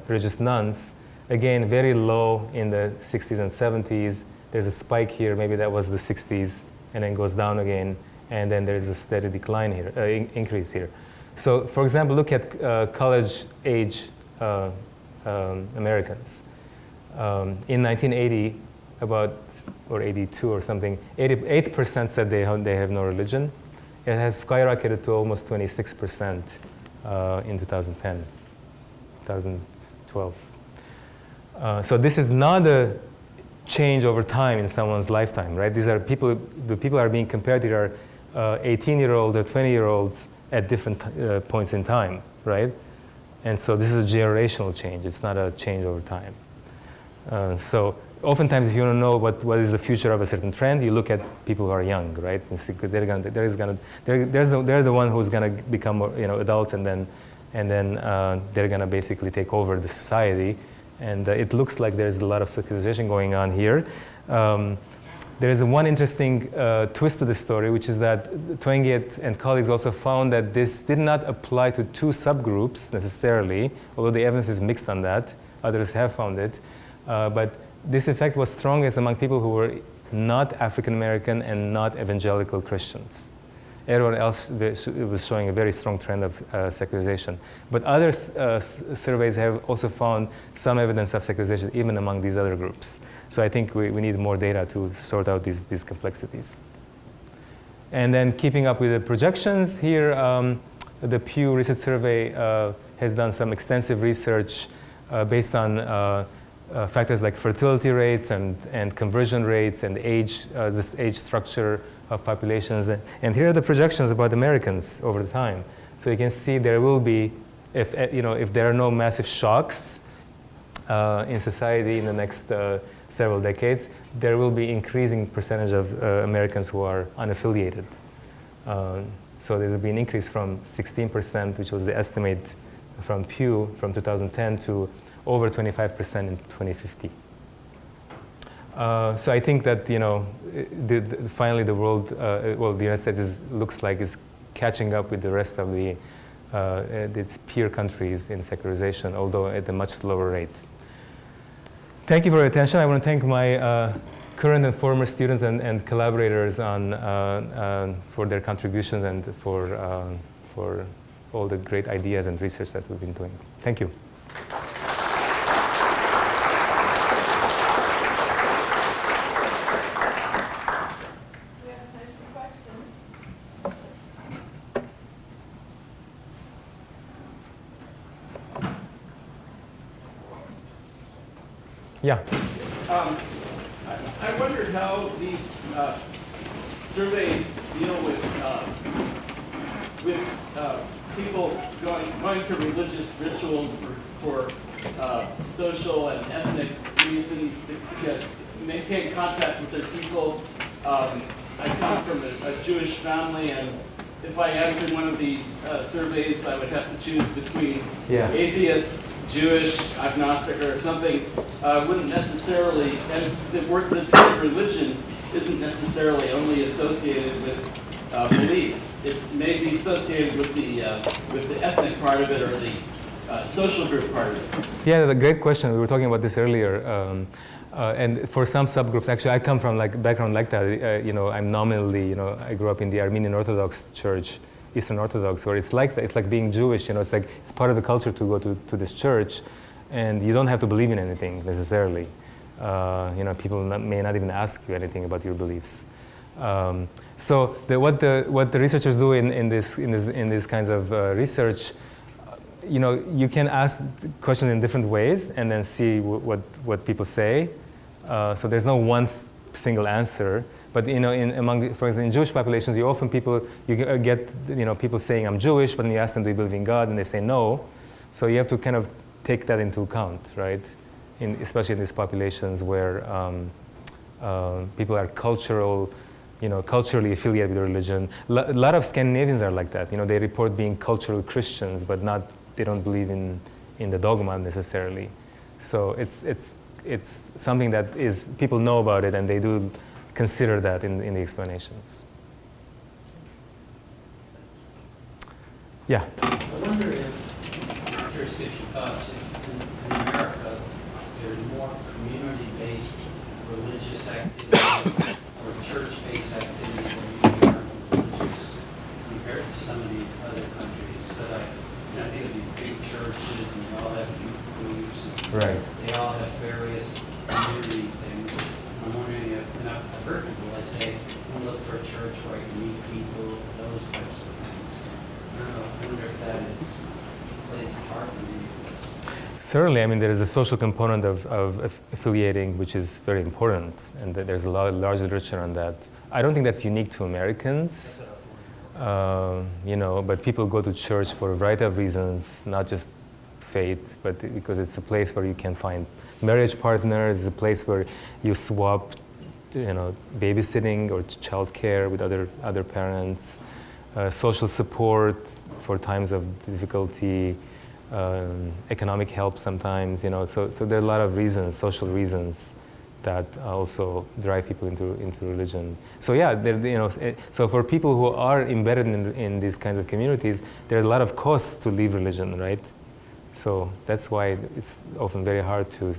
religious nuns. Again, very low in the 60s and 70s. There's a spike here, maybe that was the 60s, and then goes down again, and then there's a steady decline here, increase here. So, for example, look at college-age Americans. In 1980, or 82 or something, 88% said they have no religion. It has skyrocketed to almost 26% in 2010, 2012. So this is not a change over time in someone's lifetime, right? These are people, the people are being compared here are 18-year-olds or 20-year-olds at different points in time, right? And so this is a generational change. It's not a change over time. So oftentimes, if you want to know what is the future of a certain trend, you look at people who are young, right? And see, they're the one who's going to become more, adults, and then they're going to basically take over the society. And it looks like there's a lot of secularization going on here. There is one interesting twist to the story, which is that Twenge and colleagues also found that this did not apply to two subgroups necessarily, although the evidence is mixed on that. Others have found it. But this effect was strongest among people who were not African American and not evangelical Christians. Everyone else was showing a very strong trend of secularization. But other surveys have also found some evidence of secularization even among these other groups. So I think we need more data to sort out these complexities. And then keeping up with the projections here, the Pew Research Survey has done some extensive research based on factors like fertility rates and conversion rates and age, this age structure of populations. And here are the projections about Americans over time. So you can see there will be, if there are no massive shocks in society in the next several decades, there will be increasing percentage of Americans who are unaffiliated. So there will be an increase from 16%, which was the estimate from Pew from 2010, to over 25% in 2050. So I think that finally the world, the United States looks like is catching up with the rest of its peer countries in secularization, although at a much slower rate. Thank you for your attention. I want to thank my current and former students and collaborators for their contributions and for all the great ideas and research that we've been doing. Thank you. Yeah. I wondered how these surveys deal with people going to religious rituals for social and ethnic reasons to maintain contact with their people. I come from a Jewish family, and if I answered one of these surveys, I would have to choose between atheist, Jewish, agnostic, or something. Wouldn't necessarily, and the term religion isn't necessarily only associated with belief. It may be associated with the ethnic part of it or the social group part of it. Yeah, a great question. We were talking about this earlier. And for some subgroups, actually, I come from background like that. I'm nominally, I grew up in the Armenian Orthodox Church, Eastern Orthodox, where it's like that. It's like being Jewish. It's like it's part of the culture to go to this church, and you don't have to believe in anything necessarily. People may not even ask you anything about your beliefs. So what the researchers do in this kinds of research, you can ask questions in different ways and then see what people say. So there's no one single answer. But for example, in Jewish populations, you get people saying I'm Jewish, but then you ask them, do you believe in God, and they say no. So you have to kind of take that into account, right? Especially in these populations where people are culturally affiliated with religion. A lot of Scandinavians are like that. They report being cultural Christians, but they don't believe in the dogma necessarily. So it's something that people know about it, and they do consider that in the explanations. Yeah. I wonder if, curious to get your thoughts, if in America there's more community-based religious activity or church-based activity than religious compared to some of these other countries. But I think of these big churches, and they all have youth groups. And right. They all have various community things. I'm wondering if, and I've heard people, I say, one of the for a church where you meet people, those types of things. I don't know, I wonder if that plays a part in any of this. Certainly, I mean, there is a social component of affiliating, which is very important, and there's a large literature on that. I don't think that's unique to Americans, but people go to church for a variety of reasons, not just faith, but because it's a place where you can find marriage partners, it's a place where you swap, babysitting or childcare with other parents, social support for times of difficulty, economic help sometimes, so there are a lot of reasons, social reasons, that also drive people into religion. So yeah, so for people who are embedded in these kinds of communities, there are a lot of costs to leave religion, right? So that's why it's often very hard to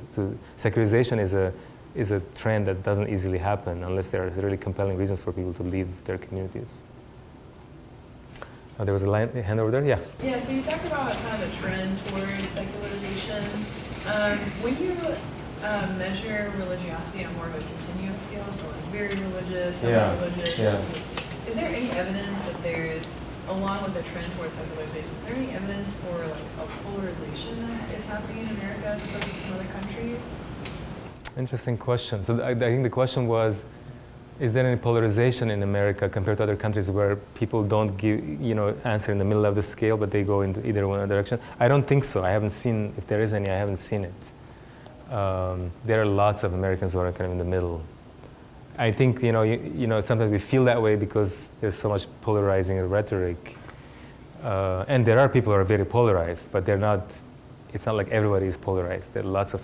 secularization is a trend that doesn't easily happen unless there are really compelling reasons for people to leave their communities. There was a hand over there, yeah. Yeah, so you talked about kind of a trend towards secularization. When you measure religiosity on more of a continuous scale, so like very religious, semi-religious, is there any evidence that there's, along with the trend towards secularization, is there any evidence for like a polarization that is happening in America as opposed to some other countries? Interesting question. So I think the question was, is there any polarization in America compared to other countries where people don't give, answer in the middle of the scale, but they go into either one direction? I don't think so. I haven't seen, if there is any, I haven't seen it. There are lots of Americans who are kind of in the middle. I think, sometimes we feel that way because there's so much polarizing rhetoric. And there are people who are very polarized, but it's not like everybody is polarized. There are lots of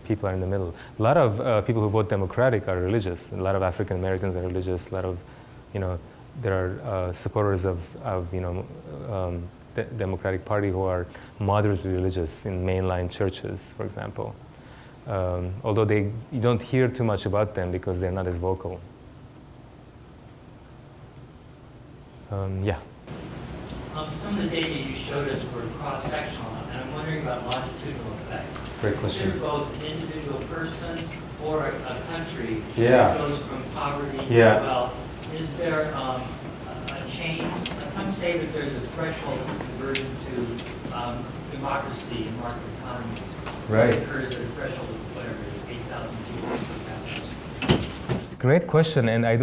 people are in the middle. A lot of people who vote Democratic are religious. A lot of African Americans are religious. A lot of, there are supporters of the Democratic Party who are moderately religious in mainline churches, for example. Although you don't hear too much about them because they're not as vocal. Yeah. Some of the data you showed us were cross-sectional, and I'm wondering about longitudinal effects. Great question. Consider both an individual person or a country Yeah. that goes from poverty to Yeah. wealth. Is there a change? Some say that there's a threshold of conversion to democracy and market economies. Right. It occurs at a threshold of whatever it is, 8,000 people per capita. Great question, and I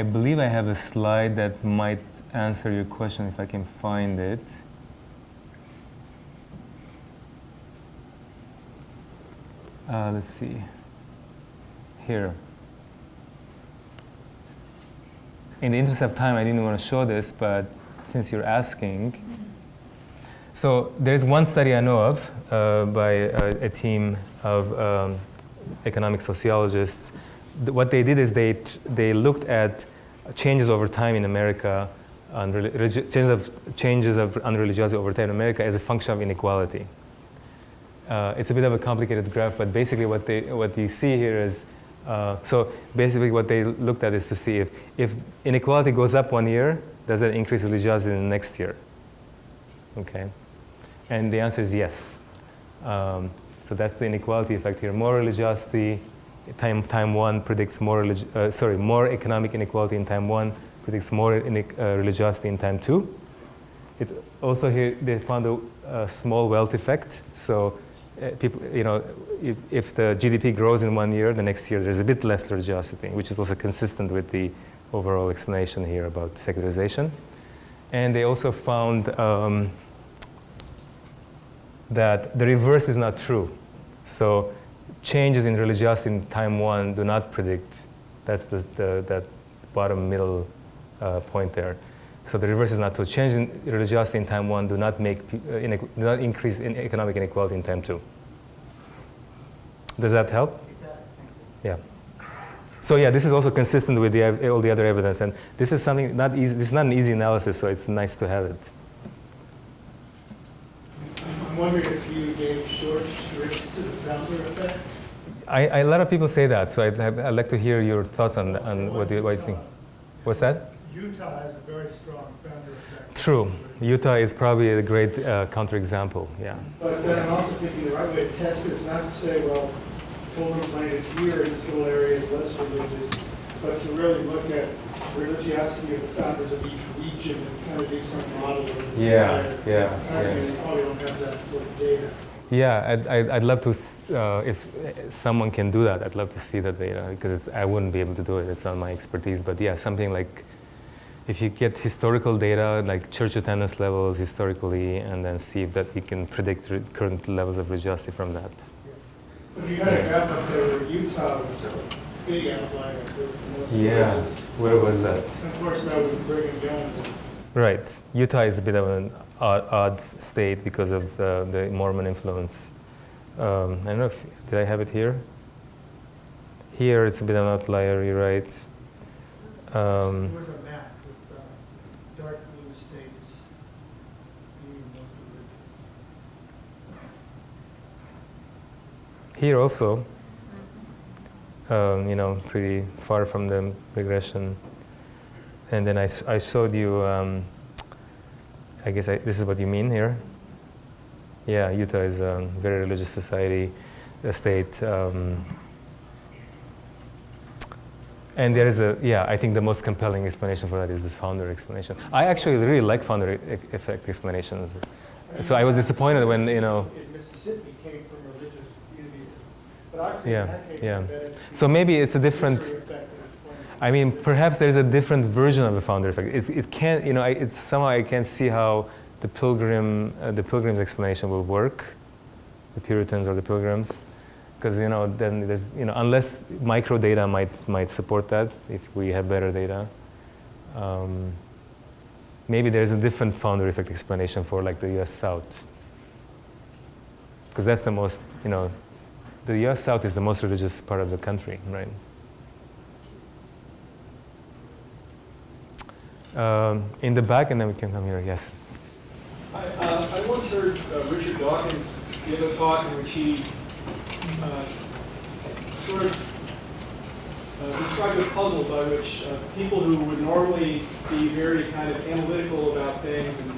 believe I have a slide that might answer your question if I can find it. Let's see. Here. In the interest of time, I didn't want to show this, but since you're asking. So there's one study I know of by a team of economic sociologists. What they did is they looked at changes over time in America, changes of unreligiosity over time in America as a function of inequality. It's a bit of a complicated graph, but basically what you see here is, so basically what they looked at is to see if inequality goes up 1 year, does that increase religiosity in the next year? Okay, and the answer is yes. So that's the inequality effect here. More religiosity, time one predicts more economic inequality in time one, predicts more religiosity in time two. It also here they found a small wealth effect. So people, if the GDP grows in 1 year, the next year there's a bit less religiosity, which is also consistent with the overall explanation here about secularization. And they also found that the reverse is not true. So changes in religiosity in time one do not predict, that's that bottom middle point there. So the reverse is not true. Change in religiosity in time one do not increase in economic inequality in time two. Does that help? It does. Yeah. So yeah, this is also consistent with all the other evidence, and this is something not easy. This is not an easy analysis, so it's nice to have it. I'm wondering if you gave short shrift to the founder effect? A lot of people say that, so I'd like to hear your thoughts on what you think. What's that? Utah has a very strong founder effect. True. Utah is probably a great counterexample, yeah. But then I'm also thinking the right way to test it is not to say, well, children planted here in this little area is less religious, but to really look at religiosity of the founders of each region and kind of do some model of it. Yeah. You probably don't have that sort of data. Yeah, I'd love to, if someone can do that, I'd love to see that data, because I wouldn't be able to do it, it's not my expertise. But yeah, something like, if you get historical data, like church attendance levels historically, and then see if that we can predict current levels of religiosity from that. But you had a graph up there where Utah was a big outlier. Yeah, where was that? Of course, that was Brigham Young. Right, Utah is a bit of an odd state because of the Mormon influence. I don't know if, did I have it here? Here it's a bit of an outlier, you're right. There was a map with dark blue states being most religious. Here also, pretty far from the regression. And then I showed you, I guess this is what you mean here. Yeah, Utah is a very religious society, a state. And there is I think the most compelling explanation for that is this founder explanation. I actually really like founder effect explanations. So I was disappointed when, In Mississippi came from religious communities. But actually, in that case, yeah. I bet it's So maybe it's a different, history effect that explains it. I mean, perhaps there's a different version of the founder effect. It can't, it's somehow I can't see how the Pilgrim's explanation will work, the Puritans or the Pilgrims, because then there's unless micro data might support that if we have better data. Maybe there's a different founder effect explanation for like the U.S. South, because that's the most the U.S. South is the most religious part of the country, right? In the back, and then we can come here. Yes. I once heard Richard Dawkins give a talk in which he sort of described a puzzle by which people who would normally be very kind of analytical about things and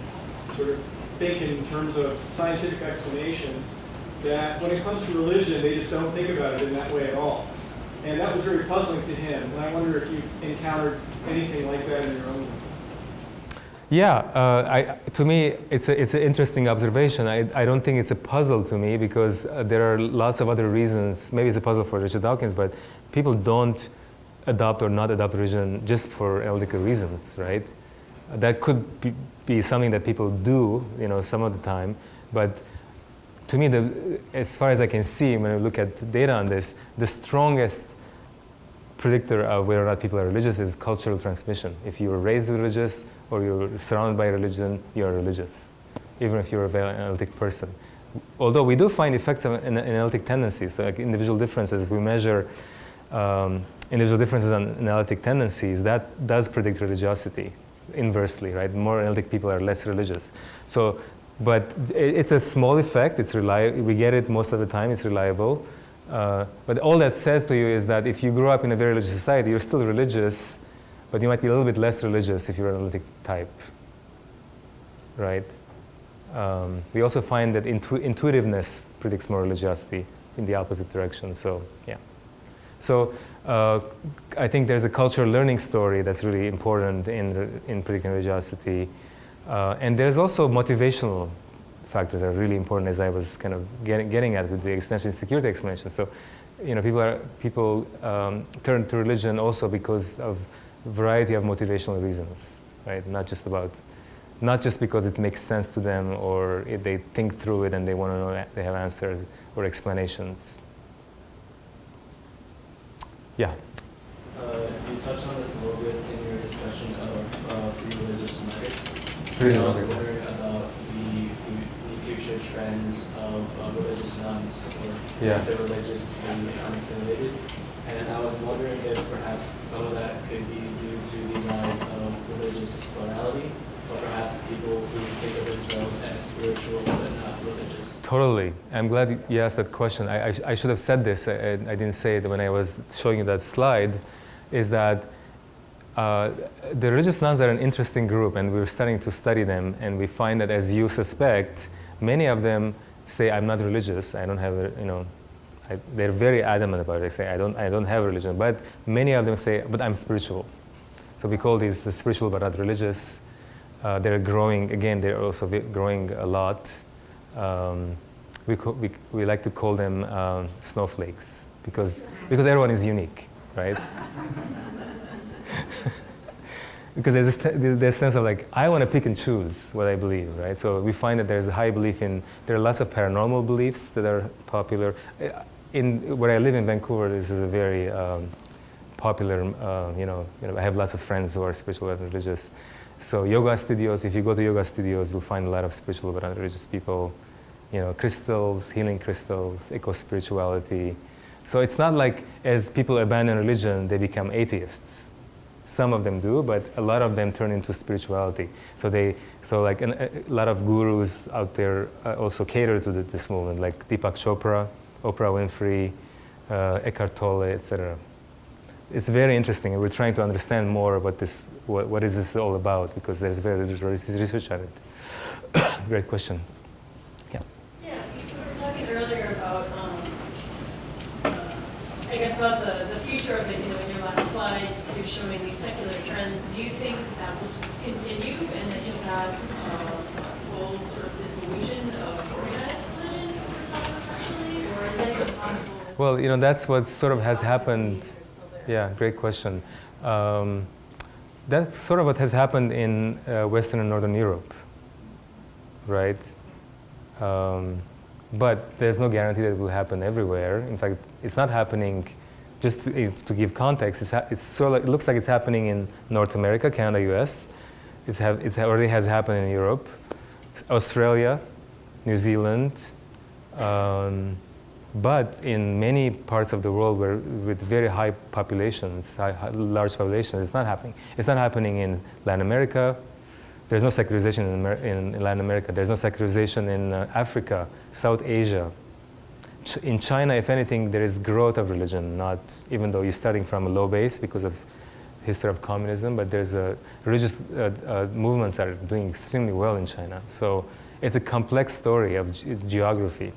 sort of think in terms of scientific explanations, that when it comes to religion, they just don't think about it in that way at all. And that was very puzzling to him. And I wonder if you've encountered anything like that in your own life. Yeah, to me, it's an interesting observation. I don't think it's a puzzle to me because there are lots of other reasons. Maybe it's a puzzle for Richard Dawkins, but people don't adopt or not adopt religion just for analytical reasons, right? That could be something that people do, some of the time. But to me, as far as I can see, when I look at data on this, the strongest predictor of whether or not people are religious is cultural transmission. If you were raised religious or you're surrounded by religion, you're religious, even if you're a very analytic person. Although we do find effects of analytic tendencies, so like individual differences. If we measure individual differences on analytic tendencies, that does predict religiosity inversely, right? More analytic people are less religious. So, but it's a small effect. It's reliable. We get it most of the time. It's reliable. But all that says to you is that if you grew up in a very religious society, you're still religious, but you might be a little bit less religious if you're an analytic type, right? We also find that intuitiveness predicts more religiosity in the opposite direction, so yeah. So I think there's a cultural learning story that's really important in predicting religiosity. And there's also motivational factors that are really important, as I was kind of getting at with the extension insecurity explanation. So, people turn to religion also because of a variety of motivational reasons, right? Not just because it makes sense to them or if they think through it and they want to know they have answers or explanations. Yeah. You touched on this a little bit in your discussion of free religious genetics. Free I was genetics. wondering about the future trends of religious nuns or Yeah. the religiously unaffiliated. And I was wondering if perhaps some of that could be due to the rise of religious plurality, or perhaps people who think of themselves as spiritual but not religious. Totally. I'm glad you asked that question. I should have said this. I didn't say it when I was showing you that slide, is that the religious nuns are an interesting group, and we're starting to study them, and we find that, as you suspect, many of them say, I'm not religious, I don't have they're very adamant about it. They say, I don't have religion, but many of them say, but I'm spiritual. So we call these the spiritual but not religious. They're growing, again, they're also growing a lot. We like to call them snowflakes because everyone is unique, right? Because there's this sense of like, I want to pick and choose what I believe, right? So we find that there's a high belief there are lots of paranormal beliefs that are popular. Where I live in Vancouver, this is a very popular, I have lots of friends who are spiritual and religious. So yoga studios, if you go to yoga studios, you'll find a lot of spiritual but not religious people. Crystals, healing crystals, eco-spirituality. So it's not like as people abandon religion, they become atheists. Some of them do, but a lot of them turn into spirituality. So a lot of gurus out there also cater to this movement, like Deepak Chopra, Oprah Winfrey, Eckhart Tolle, etc. It's very interesting, and we're trying to understand more about this. What is this all about? Because there's very little research on it. Great question. Yeah, you were talking earlier about, I guess about the future of it. In your last slide, you're showing these secular trends. Do you think that will just continue, and that you'll have full sort of dissolution of organized religion over time, actually, or is that even possible? Well, that's what sort of has happened. Yeah, great question. That's sort of what has happened in Western and Northern Europe, right? But there's no guarantee that it will happen everywhere. In fact, it's not happening. Just to give context, it looks like it's happening in North America, Canada, U.S. It already has happened in Europe, Australia, New Zealand. But in many parts of the world with very high populations, large populations, it's not happening. It's not happening in Latin America. There's no secularization in Latin America. There's no secularization in Africa, South Asia. In China, if anything, there is growth of religion, even though you're starting from a low base because of history of communism, but there's religious movements that are doing extremely well in China. So it's a complex story of geography.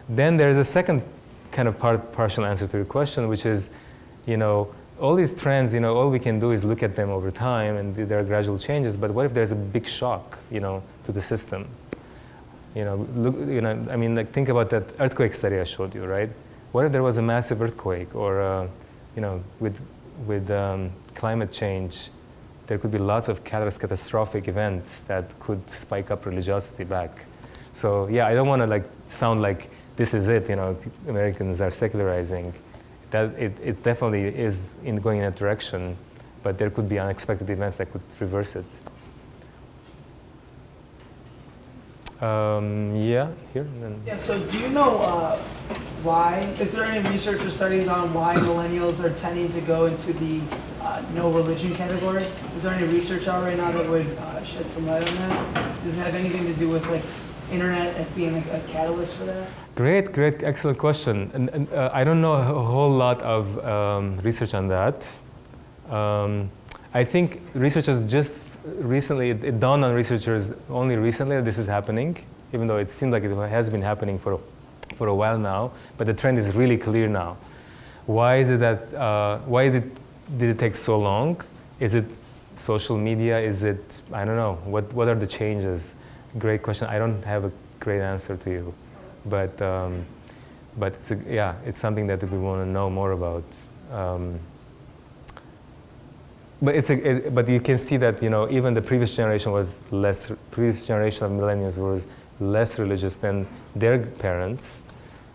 Then there's a second kind of partial answer to your question, which is, all these trends, all we can do is look at them over time, and there are gradual changes. But what if there's a big shock, to the system? Think about that earthquake study I showed you, right? What if there was a massive earthquake, or, with climate change, there could be lots of catastrophic events that could spike up religiosity back. So yeah, I don't want to sound like this is it. Americans are secularizing. That it definitely is going in that direction, but there could be unexpected events that could reverse it. Yeah, here. And then. Yeah. So do you know why? Is there any research or studies on why millennials are tending to go into the no religion category? Is there any research out right now that would shed some light on that? Does it have anything to do with internet as being a catalyst for that? Great, excellent question. And I don't know a whole lot of research on that. I think researchers just recently, it dawned on researchers only recently that this is happening, even though it seems like it has been happening for a while now, but the trend is really clear now. Why is it that, why did it take so long? Is it social media? Is it, I don't know, what are the changes? Great question. I don't have a great answer to you, but it's something that we want to know more about. But you can see that even the previous generation of millennials was less religious than their parents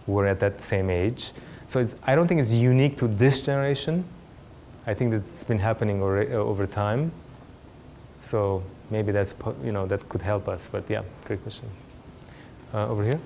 who were at that same age. So I don't think it's unique to this generation. I think that it's been happening over time. So maybe that could help us. But yeah, great question. Over here.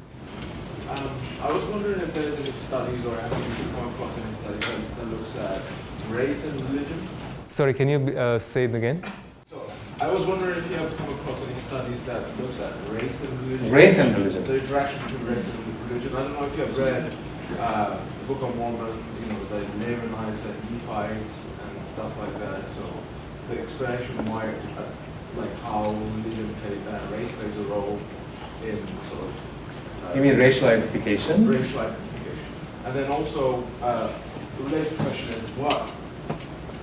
I was wondering if there's any studies, or have you come across any studies that looks at race and religion? Sorry, can you say it again? So I was wondering if you have come across any studies that looks at race and religion. Race and religion. The interaction between race and religion. I don't know if you have read the Book of Mormon, the Lamanites and Nephites and stuff like that. So the explanation of why, how religion race plays a role in sort of. You mean racial identification? Racial identification. And then also, related question is what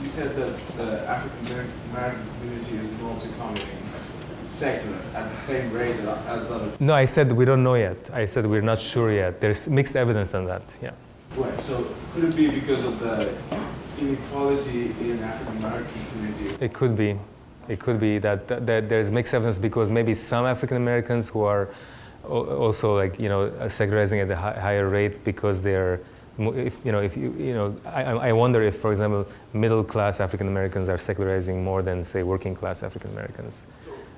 you said that the African American community is not becoming secular at the same rate as other. No, I said we don't know yet. I said we're not sure yet. There's mixed evidence on that. Yeah. Right. So could it be because of the inequality in African American community? It could be. It could be that there's mixed evidence because maybe some African Americans who are also secularizing at a higher rate because they're, I wonder if, for example, middle class African Americans are secularizing more than, say, working class African Americans.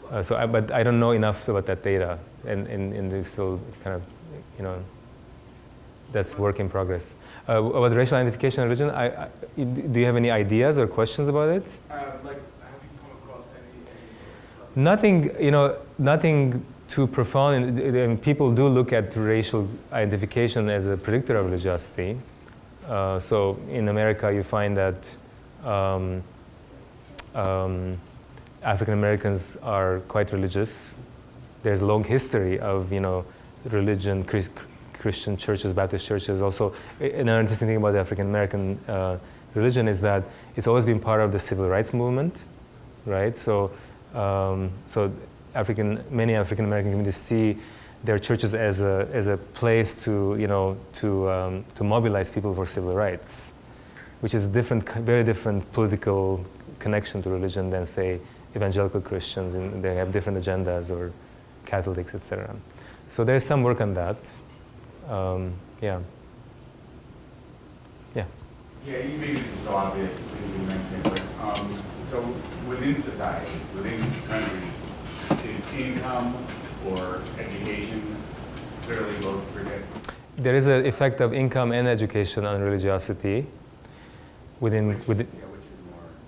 But I don't know enough about that data, and there's still kind of, that's work in progress. About racial identification and religion, do you have any ideas or questions about it? Have you come across any Nothing too profound. And people do look at racial identification as a predictor of religiosity. So in America, you find that African Americans are quite religious. There's a long history of religion, Christian churches, Baptist churches. Also, another interesting thing about the African American religion is that it's always been part of the civil rights movement, right? So many African American communities see their churches as a place to mobilize people for civil rights, which is very different political connection to religion than, say, evangelical Christians, and they have different agendas, or Catholics, etc. So there's some work on that. Yeah. Yeah, maybe this is obvious that you mentioned, but so within society, within countries, is income or education clearly both predict? There is an effect of income and education on religiosity. Which is more?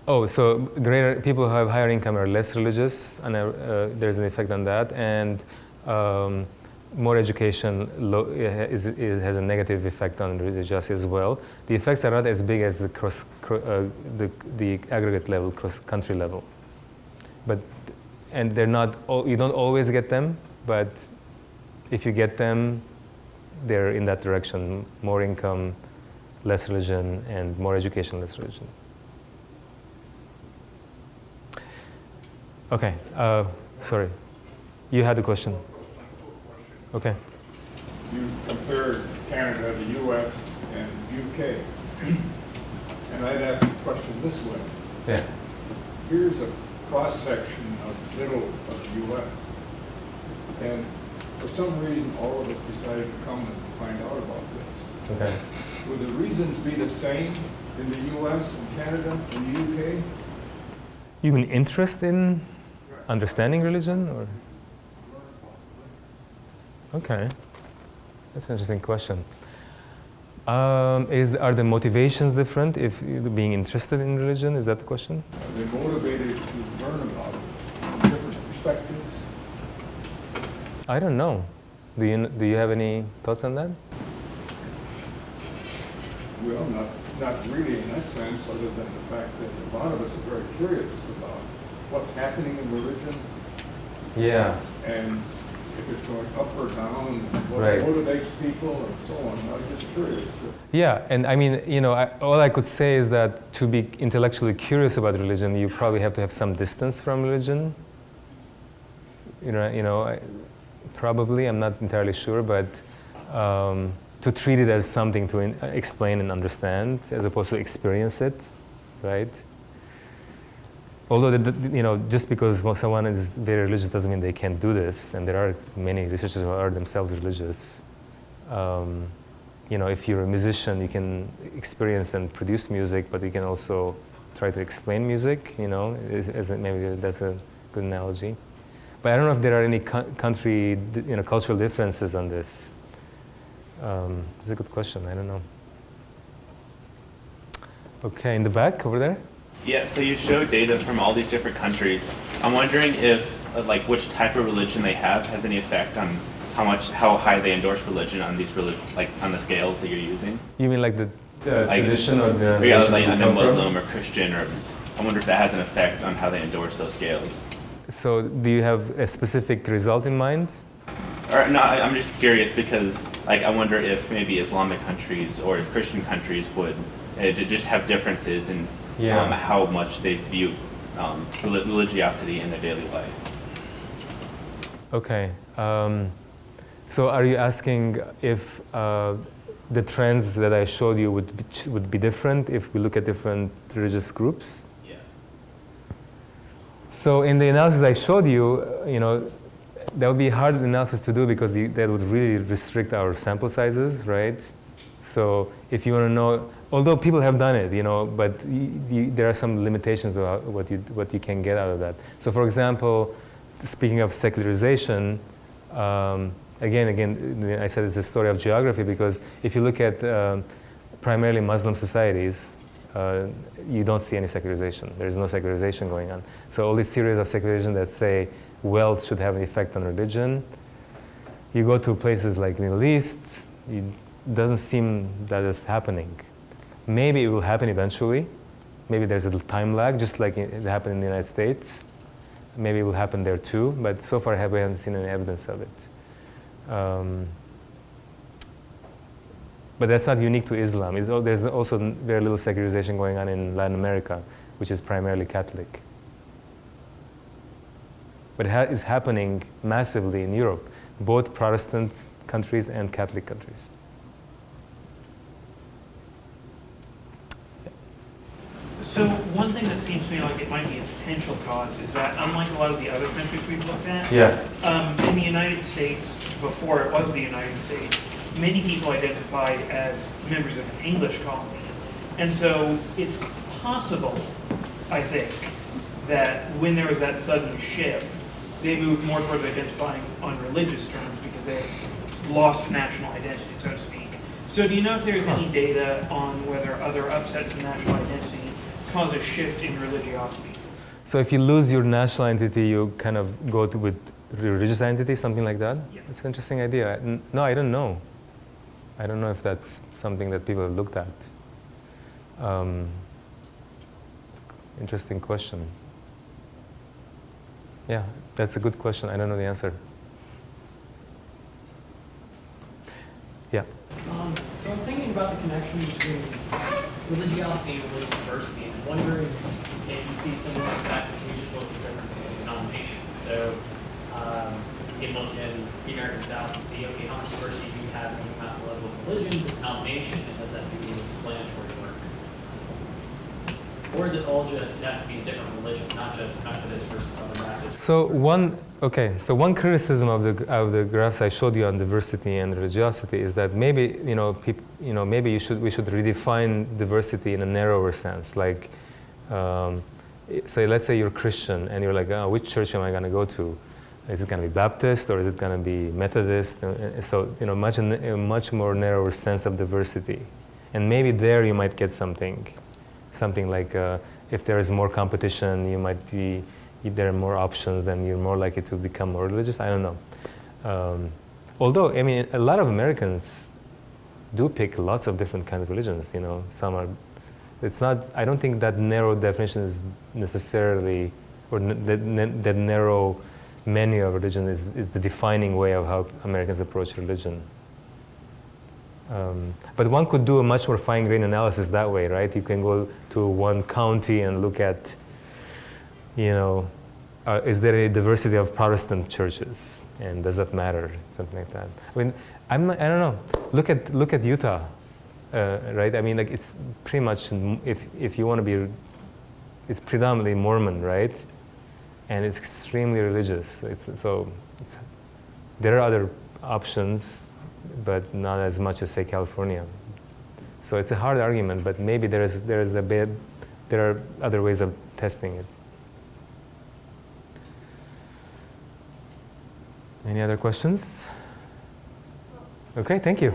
Oh, so greater people who have higher income are less religious, and there's an effect on that. And more education has a negative effect on religiosity as well. The effects are not as big as the aggregate level, cross-country level. And they're not. You don't always get them, but if you get them, they're in that direction: more income, less religion, and more education, less religion. Okay. Sorry, you had a question. Okay. You compared Canada, the U.S., and UK. And I'd ask the question this way. Yeah. Here's a cross-section of middle of the U.S. And for some reason, all of us decided to come and find out about this. Okay. Would the reasons be the same in the U.S. and Canada and the UK? You mean interest in understanding religion, or? Okay, that's an interesting question. Are the motivations different if you're being interested in religion? Is that the question? Are they motivated to learn about it from different perspectives? I don't know. Do you have any thoughts on that? Well, not really in that sense, other than the fact that a lot of us are very curious about what's happening in religion. Yeah. And if it's going up or down, what Right. motivates people and so on. I'm just curious. Yeah, and I mean, all I could say is that to be intellectually curious about religion, you probably have to have some distance from religion. Probably, I'm not entirely sure, but to treat it as something to explain and understand, as opposed to experience it, right? Although, just because someone is very religious doesn't mean they can't do this, and there are many researchers who are themselves religious. If you're a musician, you can experience and produce music, but you can also try to explain music, maybe that's a good analogy. But I don't know if there are any cultural differences on this. It's a good question, I don't know. Okay, in the back, over there. Yeah, so you show data from all these different countries. I'm wondering if, which type of religion they have has any effect on how high they endorse religion on these on the scales that you're using. You mean like the tradition or the? Yeah, like either Muslim or Christian, or I wonder if that has an effect on how they endorse those scales. So, do you have a specific result in mind? Or no, I'm just curious because, I wonder if maybe Islamic countries or if Christian countries would just have differences in Yeah. how much they view religiosity in their daily life. Okay. So are you asking if the trends that I showed you would be different if we look at different religious groups? Yeah. So in the analysis I showed you, that would be a hard analysis to do because that would really restrict our sample sizes, right? So if you want to know, although people have done it, but there are some limitations to what you can get out of that. So for example, speaking of secularization, again, I said it's a story of geography because if you look at primarily Muslim societies, you don't see any secularization. There's no secularization going on. So all these theories of secularization that say wealth should have an effect on religion, you go to places like Middle East, it doesn't seem that it's happening. Maybe it will happen eventually. Maybe there's a time lag, just like it happened in the United States. Maybe it will happen there too, but so far I haven't seen any evidence of it. But that's not unique to Islam. There's also very little secularization going on in Latin America, which is primarily Catholic. But it is happening massively in Europe, both Protestant countries and Catholic countries. So one thing that seems to me like it might be a potential cause is that unlike a lot of the other countries we've looked at, in the United States, before it was the United States, many people identified as members of an English colony. And so it's possible, I think, that when there was that sudden shift, they moved more towards identifying on religious terms because they lost national identity, so to speak. So do you know if there's any data on whether other upsets in national identity cause a shift in religiosity? So if you lose your national identity, you kind of go with religious identity, something like that? Yeah. It's an interesting idea. No, I don't know. I don't know if that's something that people have looked at. Interesting question. Yeah, that's a good question. I don't know the answer. Yeah. So I'm thinking about the connection between religiosity and religious diversity, and I'm wondering if you see similar effects if we just look at differences in denomination. So you can look in the American South and see, okay, how much diversity do you have when you map the level of religion to denomination, and does that do explanatory work? Or is it all just, it has to be a different religion, not just Methodist versus Southern Baptist? So one criticism of the graphs I showed you on diversity and religiosity is that maybe maybe we should redefine diversity in a narrower sense. Like, let's say you're Christian and you're like, oh, which church am I going to go to? Is it going to be Baptist or is it going to be Methodist? So a much more narrower sense of diversity, and maybe there you might get something like if there is more competition, if there are more options, then you're more likely to become more religious. I don't know. Although, I mean, a lot of Americans do pick lots of different kinds of religions. Some are. It's not. I don't think that narrow definition is necessarily, or that narrow menu of religion is the defining way of how Americans approach religion. But one could do a much more fine-grained analysis that way, right? You can go to one county and look at, is there a diversity of Protestant churches, and does that matter? Something like that. I mean, I don't know. Look at Utah, right? I mean, like it's pretty much if you want to be, it's predominantly Mormon, right? And it's extremely religious. There are other options, but not as much as, say, California. So it's a hard argument, but maybe there are other ways of testing it. Any other questions? Okay, thank you.